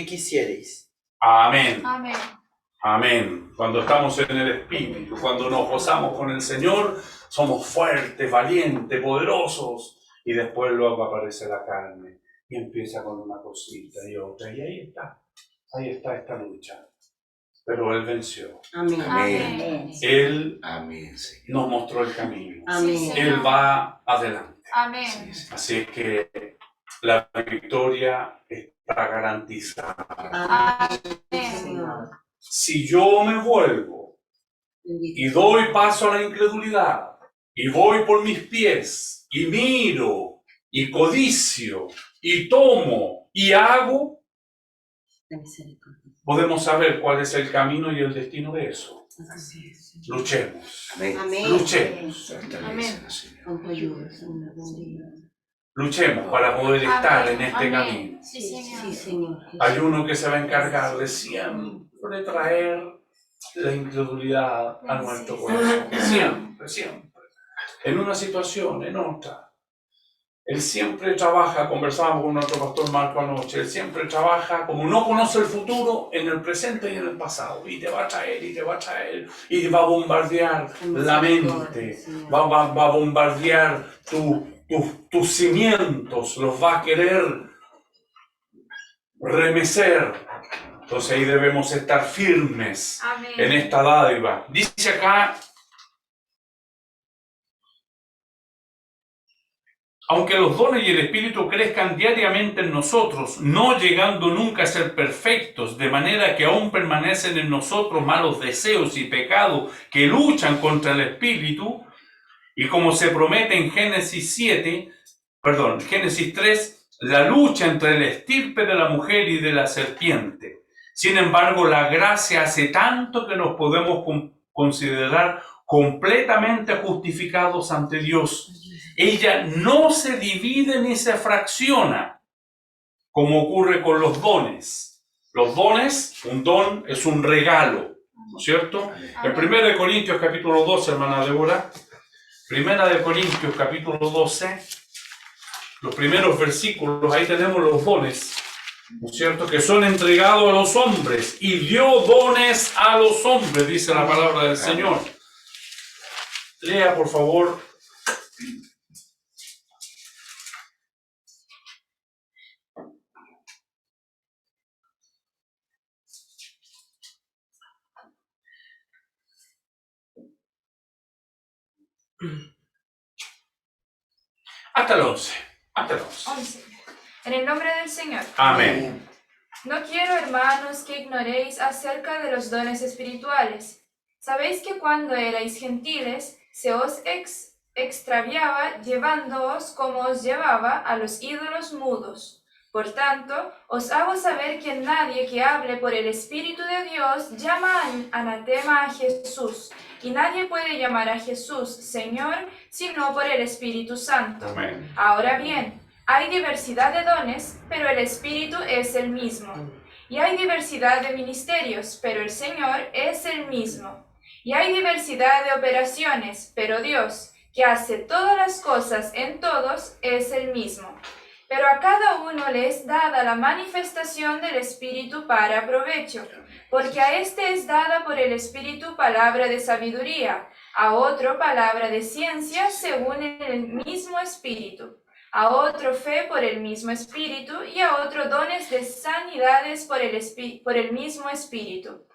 G: quisierais.
A: Amén.
C: Amén.
A: Amén. Cuando estamos en el Espíritu, cuando nos gozamos con el Señor, somos fuertes, valientes, poderosos, y después luego aparece la carne. Y empieza con una cosita y otra. Y ahí está esta lucha. Pero Él venció.
F: Amén.
C: Amén.
A: Él
D: Amén, Señor.
A: nos mostró el camino.
F: Amén.
A: Él va adelante.
C: Amén.
A: Así es que la victoria está garantizada.
C: Amén.
F: Señor.
A: Si yo me vuelvo y doy paso a la incredulidad y voy por mis pies y miro y codicio y tomo y hago, podemos saber cuál es el camino y el destino de eso. Luchemos.
D: Amén.
F: Amén.
A: Luchemos.
D: Fortalécenos, Señor.
F: Con tu ayuda, Señor. Bendiga.
A: Luchemos para poder estar en este
C: Amén.
A: camino.
C: Sí, Señor.
F: Sí, Señor.
A: Hay uno que se va a encargar de siempre traer la incredulidad a nuestro corazón. Siempre, siempre. En una situación, en otra. Él siempre trabaja, conversábamos con nuestro pastor Marco anoche, él siempre trabaja como no conoce el futuro, en el presente y en el pasado. Y te va a traer, y te va a traer, y va a bombardear la mente, va a bombardear tus cimientos, los va a querer remecer. Entonces ahí debemos estar firmes
C: Amén.
A: en esta dádiva. Dice acá, aunque los dones y el Espíritu crezcan diariamente en nosotros, no llegando nunca a ser perfectos, de manera que aún permanecen en nosotros malos deseos y pecados que luchan contra el Espíritu, y como se promete en Génesis 3, la lucha entre el estirpe de la mujer y de la serpiente. Sin embargo, la gracia hace tanto que nos podemos considerar completamente justificados ante Dios. Ella no se divide ni se fracciona, como ocurre con los dones. Los dones, un don es un regalo, ¿no es cierto? En 1 Corintios capítulo 12, hermana Débora, Primera de Corintios, capítulo 12, los primeros versículos, ahí tenemos los dones, ¿no es cierto?, que son entregados a los hombres, y dio dones a los hombres, dice la palabra del Señor. Lea, por favor. Hasta el 11. Hasta el 11.
H: 11. En el nombre del Señor.
A: Amén.
H: No quiero, hermanos, que ignoréis acerca de los dones espirituales. Sabéis que cuando erais gentiles, se os extraviaba llevándoos como os llevaba a los ídolos mudos. Por tanto, os hago saber que nadie que hable por el Espíritu de Dios llama anatema a Jesús, y nadie puede llamar a Jesús Señor sino por el Espíritu Santo.
A: Amén.
H: Ahora bien, hay diversidad de dones, pero el Espíritu es el mismo. Y hay diversidad de ministerios, pero el Señor es el mismo. Y hay diversidad de operaciones, pero Dios, que hace todas las cosas en todos, es el mismo. Pero a cada uno le es dada la manifestación del Espíritu para provecho, porque a este es dada por el Espíritu palabra de sabiduría, a otro palabra de ciencia según el mismo Espíritu, a otro fe por el mismo Espíritu, y a otro dones de sanidades por el mismo Espíritu,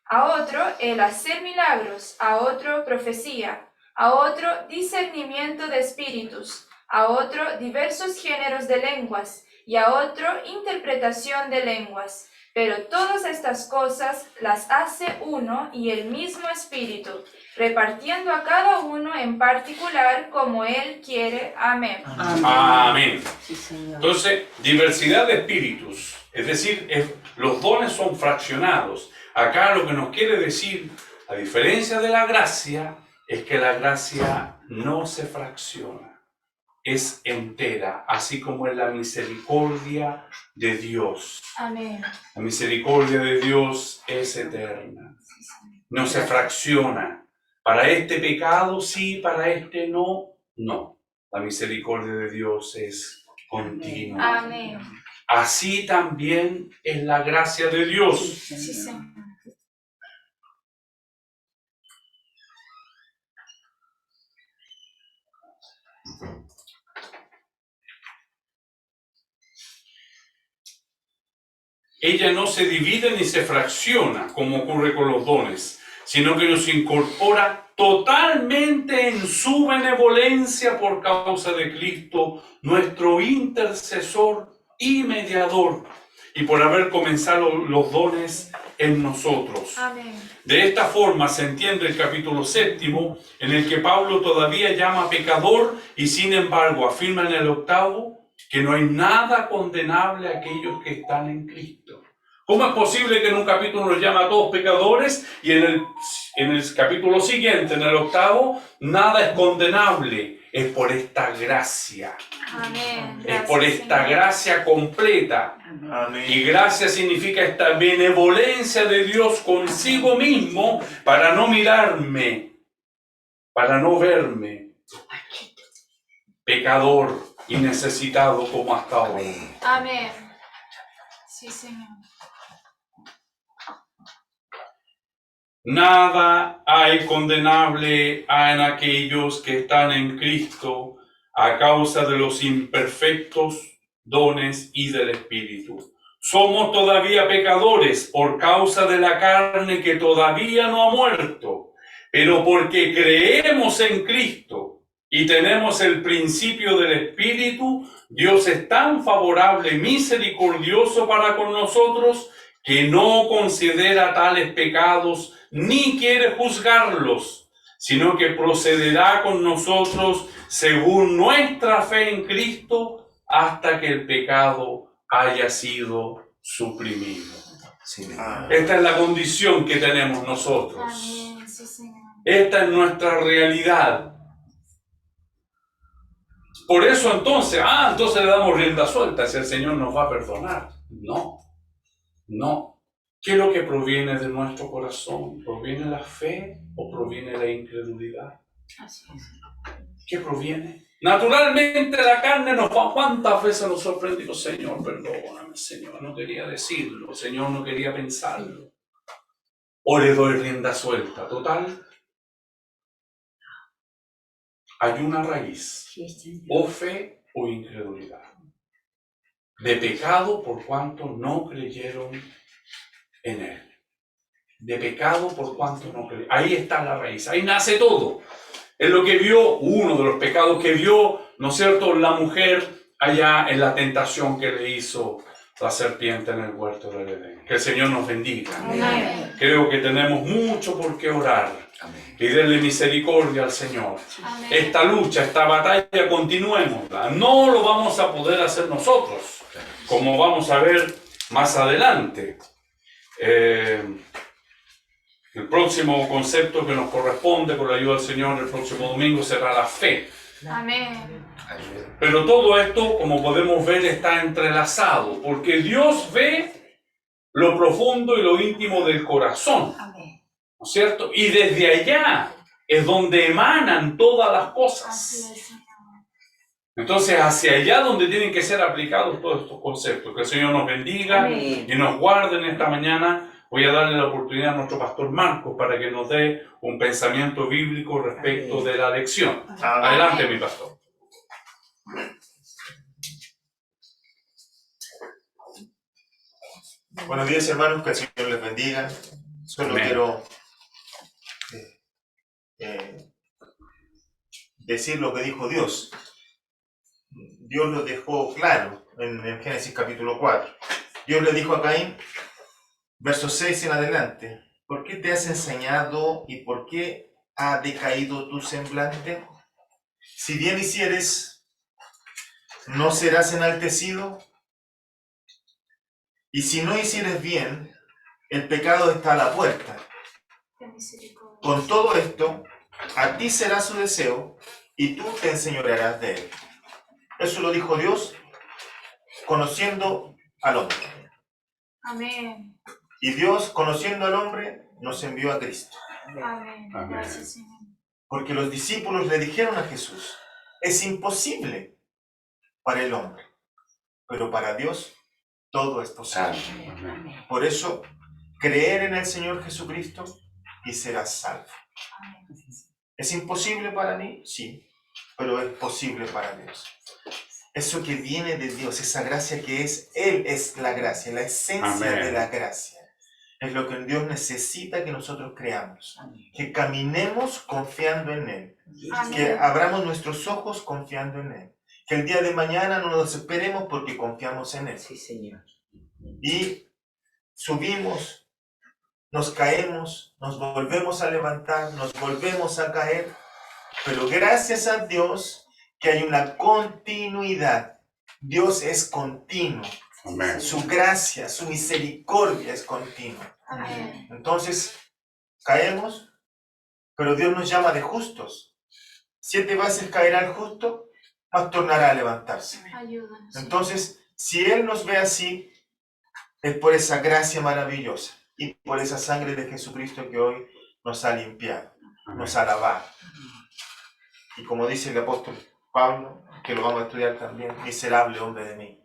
H: a otro el hacer milagros, a otro profecía, a otro discernimiento de espíritus, a otro diversos géneros de lenguas, y a otro interpretación de lenguas. Pero todas estas cosas las hace uno y el mismo Espíritu, repartiendo a cada uno en particular como Él quiere. Amén.
A: Amén.
C: Sí, Señor.
A: Entonces, diversidad de espíritus, es decir, los dones son fraccionados. Acá lo que nos quiere decir, a diferencia de la gracia, es que la gracia no se fracciona, es entera, así como es la misericordia de Dios.
H: Amén.
A: La misericordia de Dios es eterna, no se fracciona. Para este pecado sí, para este no, no. La misericordia de Dios es continua.
H: Amén.
A: Así también es la gracia de Dios.
H: Sí, Señor.
A: Ella no se divide ni se fracciona como ocurre con los dones, sino que nos incorpora totalmente en su benevolencia por causa de Cristo, nuestro intercesor y mediador, y por haber comenzado los dones en nosotros.
H: Amén.
A: De esta forma se entiende el capítulo 7, en el que Pablo todavía llama pecador y sin embargo afirma en el 8 que no hay nada condenable a aquellos que están en Cristo. ¿Cómo es posible que en un capítulo nos llama a todos pecadores y en el capítulo siguiente, en el 8, nada es condenable? Es por esta gracia.
H: Amén.
A: Es por esta
H: Señor.
A: gracia completa.
E: Amén.
A: Y gracia significa esta benevolencia de Dios consigo mismo para no mirarme, para no verme pecador y necesitado como hasta ahora.
H: Amén. Sí, Señor.
A: Nada hay condenable en aquellos que están en Cristo a causa de los imperfectos dones y del Espíritu. Somos todavía pecadores por causa de la carne que todavía no ha muerto, pero porque creemos en Cristo y tenemos el principio del Espíritu, Dios es tan favorable y misericordioso para con nosotros que no considera tales pecados ni quiere juzgarlos, sino que procederá con nosotros según nuestra fe en Cristo hasta que el pecado haya sido suprimido. Esta es la condición que tenemos nosotros.
H: Amén. Sí, Señor.
A: Esta es nuestra realidad. Por eso entonces le damos rienda suelta si el Señor nos va a perdonar. No, no. ¿Qué es lo que proviene de nuestro corazón? ¿Proviene la fe o proviene la incredulidad? ¿Qué proviene? Naturalmente la carne nos va, ¿cuántas veces nos sorprendió? Señor, perdóname, Señor, no quería decirlo, Señor, no quería pensarlo. O le doy rienda suelta, total. Hay una raíz, o fe o incredulidad, de pecado por cuanto no creyeron en Él. De pecado por cuanto no creyeron. Ahí está la raíz, ahí nace todo. Es lo que vio, uno de los pecados que vio, ¿no es cierto?, la mujer allá en la tentación que le hizo la serpiente en el huerto del Edén. Que el Señor nos bendiga.
C: Amén.
A: Creo que tenemos mucho por qué orar. Pedirle misericordia al Señor.
H: Amén.
A: Esta lucha, esta batalla, continuémosla. No lo vamos a poder hacer nosotros, como vamos a ver más adelante. El próximo concepto que nos corresponde con la ayuda del Señor el próximo domingo será la fe.
H: Amén.
A: Pero todo esto, como podemos ver, está entrelazado, porque Dios ve lo profundo y lo íntimo del corazón,
C: Amén.
A: ¿no es cierto? Y desde allá es donde emanan todas las
H: Así
A: cosas.
H: es, Señor.
A: Entonces, hacia allá donde tienen que ser aplicados todos estos conceptos. Que el Señor nos bendiga
C: Amén.
A: y nos guarde en esta mañana. Voy a darle la oportunidad a nuestro pastor Marcos para que nos dé un pensamiento bíblico respecto de la lección. Adelante, mi pastor.
E: Buenos días, hermanos, que el Señor les bendiga. Solo
A: Amén.
E: quiero decir lo que dijo Dios. Dios lo dejó claro en Génesis capítulo 4. Dios le dijo a Caín, versos 6 en adelante, ¿por qué te has enseñado y por qué ha decaído tu semblante? Si bien hicieres, ¿no serás enaltecido? Y si no hicieres bien, el pecado está a la puerta.
H: Ten misericordia.
E: Con todo esto, a ti será su deseo y tú te enseñorearás de él. Eso lo dijo Dios conociendo al hombre.
H: Amén.
E: Y Dios, conociendo al hombre, nos envió a Cristo.
H: Amén.
A: Amén.
H: Gracias, Señor.
E: Porque los discípulos le dijeron a Jesús, es imposible para el hombre, pero para Dios todo es posible.
A: Amén.
E: Por eso, creer en el Señor Jesucristo y serás salvo.
H: Amén.
E: ¿Es imposible para mí? Sí, pero es posible para Dios. Eso que viene de Dios, esa gracia que es, Él es la gracia, la esencia
A: Amén.
E: de la gracia. Es lo que Dios necesita que nosotros creamos, que caminemos confiando en Él, que
H: Amén.
E: abramos nuestros ojos confiando en Él, que el día de mañana no nos esperemos porque confiamos en Él.
C: Sí, Señor.
E: Y subimos, nos caemos, nos volvemos a levantar, nos volvemos a caer, pero gracias a Dios que hay una continuidad. Dios es continuo,
A: Amén.
E: su gracia, su misericordia es continua.
H: Amén.
E: Entonces, caemos, pero Dios nos llama de justos. 7 veces caerá el justo, mas tornará a levantarse.
H: Ayúdanos. Señor.
E: Entonces, si Él nos ve así, es por esa gracia maravillosa y por esa sangre de Jesucristo que hoy nos ha limpiado, nos ha lavado. Y como dice el apóstol Pablo, que lo vamos a estudiar también, miserable hombre de mí,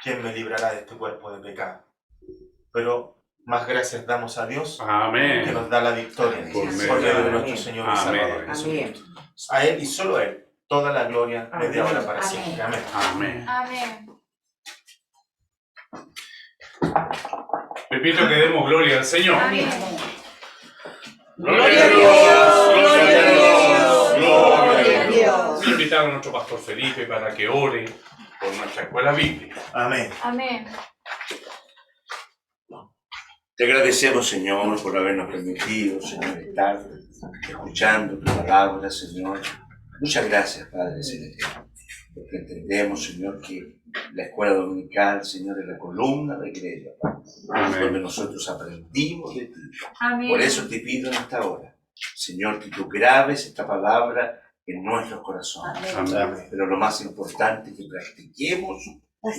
E: ¿quién me librará de este cuerpo de pecado? Pero más gracias damos a Dios que
A: Amén.
E: nos da la victoria
A: Por
E: por
A: medio
E: medio de
C: de
E: nuestro Señor y
A: Amén.
E: Salvador
C: Amén.
E: Jesucristo. A Él y solo a Él, toda la gloria desde
C: Amén.
E: ahora para
C: Amén.
E: siempre. Amén.
A: Amén.
H: Amén.
A: Repito que demos gloria al Señor.
H: Amén.
A: Gloria a Dios. Gloria a Dios.
B: Gloria a Dios.
A: Voy a invitar a nuestro pastor Felipe para que ore por nuestra escuela bíblica.
E: Amén.
H: Amén.
D: Te agradecemos, Señor, por habernos permitido, Señor, estar escuchando tu palabra, Señor. Muchas gracias, Padre Celestial, porque entendemos, Señor, que la escuela dominical, Señor, es la columna de la iglesia, Padre, donde nosotros aprendimos de ti.
H: Amén.
D: Por eso te pido en esta hora, Señor, que tú grabes esta palabra en nuestros corazones.
A: Amén.
D: Pero lo más importante es que practiquemos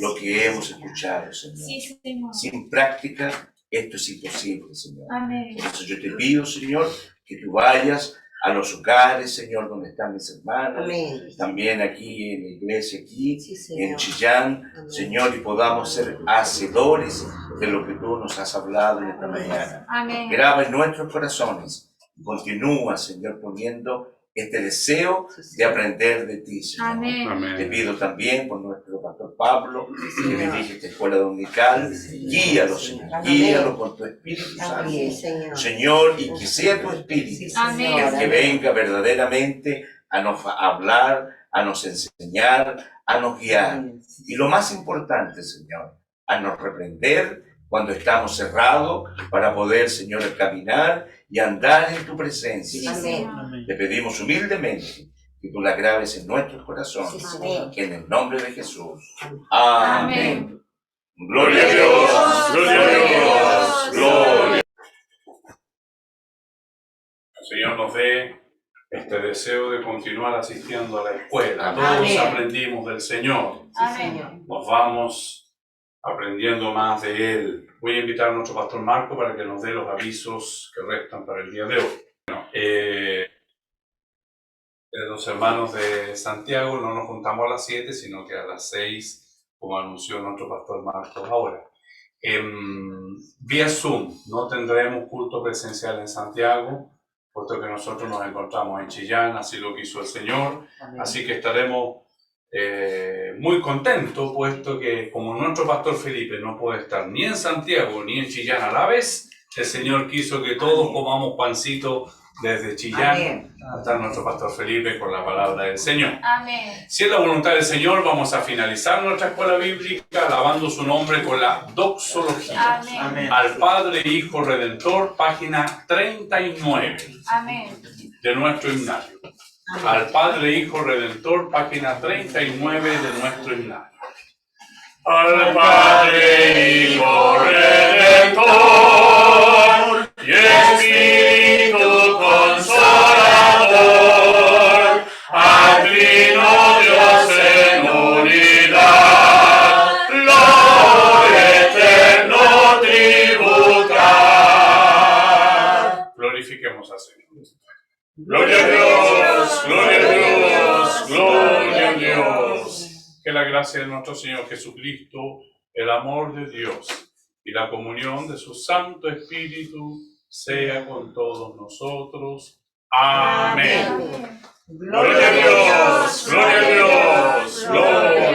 D: lo que hemos escuchado, Señor.
H: Sí, Señor.
D: Sin práctica, esto es imposible, Señor.
H: Amén.
D: Por eso yo te pido, Señor, que tú vayas a los hogares, Señor, donde están mis hermanos,
F: Amén.
D: también aquí en la iglesia, aquí
F: Sí,
D: en
F: Señor.
D: Chillán,
F: Amén.
D: Señor, y podamos ser hacedores de lo que tú nos has hablado en esta mañana.
H: Amén.
D: Graba en nuestros corazones y continúa, Señor, poniendo este deseo de aprender de ti, Señor.
H: Amén.
D: Te
A: Amén.
D: pido también por nuestro pastor Pablo, que dirige esta escuela dominical, guíalo, Señor, guíalo con tu Espíritu Santo.
F: Sí, Señor.
D: Señor, y que sea tu Espíritu
H: Amén.
D: el que venga verdaderamente a nos hablar, a nos enseñar, a nos guiar. Y lo más importante, Señor, a nos reprender cuando estamos cerrados para poder, Señor, caminar y andar en tu presencia.
F: Amén.
G: Amén.
D: Te pedimos humildemente que tú la graves en nuestros corazones,
F: Sí, Señor.
D: en el nombre de Jesús. Amén.
H: Amén.
D: Gloria a Dios, gloria a Dios, gloria.
A: El Señor nos dé este deseo de continuar asistiendo a la escuela. Todos
H: Amén.
A: aprendimos del Señor.
H: Amén.
A: Nos vamos aprendiendo más de Él. Voy a invitar a nuestro pastor Marco para que nos dé los avisos que restan para el día de hoy. Bueno, los hermanos de Santiago no nos juntamos a las 7, sino que a las 6, como anunció nuestro pastor Marcos ahora. Vía Zoom no tendremos culto presencial en Santiago, puesto que nosotros nos encontramos en Chillán, así lo quiso el Señor. Así que estaremos muy contentos, puesto que como nuestro pastor Felipe no puede estar ni en Santiago ni en Chillán a la vez, el Señor quiso que todos comamos pancito desde Chillán hasta nuestro pastor Felipe con la palabra del Señor.
H: Amén.
A: Si es la voluntad del Señor, vamos a finalizar nuestra escuela bíblica alabando su nombre con la doxología.
H: Amén.
G: Amén.
A: Al Padre, Hijo, Redentor, página 39
H: Amén.
A: de nuestro himnario. Al Padre, Hijo, Redentor, página 39 de nuestro himnario. Al Padre, Hijo, Redentor, y Espíritu Consolador, al Trino Dios en unidad, gloria eterno tributar. Glorifiquemos al Señor. Gloria a Dios, gloria a Dios, gloria a Dios. Que la gracia de nuestro Señor Jesucristo, el amor de Dios y la comunión de su Santo Espíritu sea con todos nosotros. Amén.
H: Amén.
A: Gloria a Dios, gloria a Dios, gloria.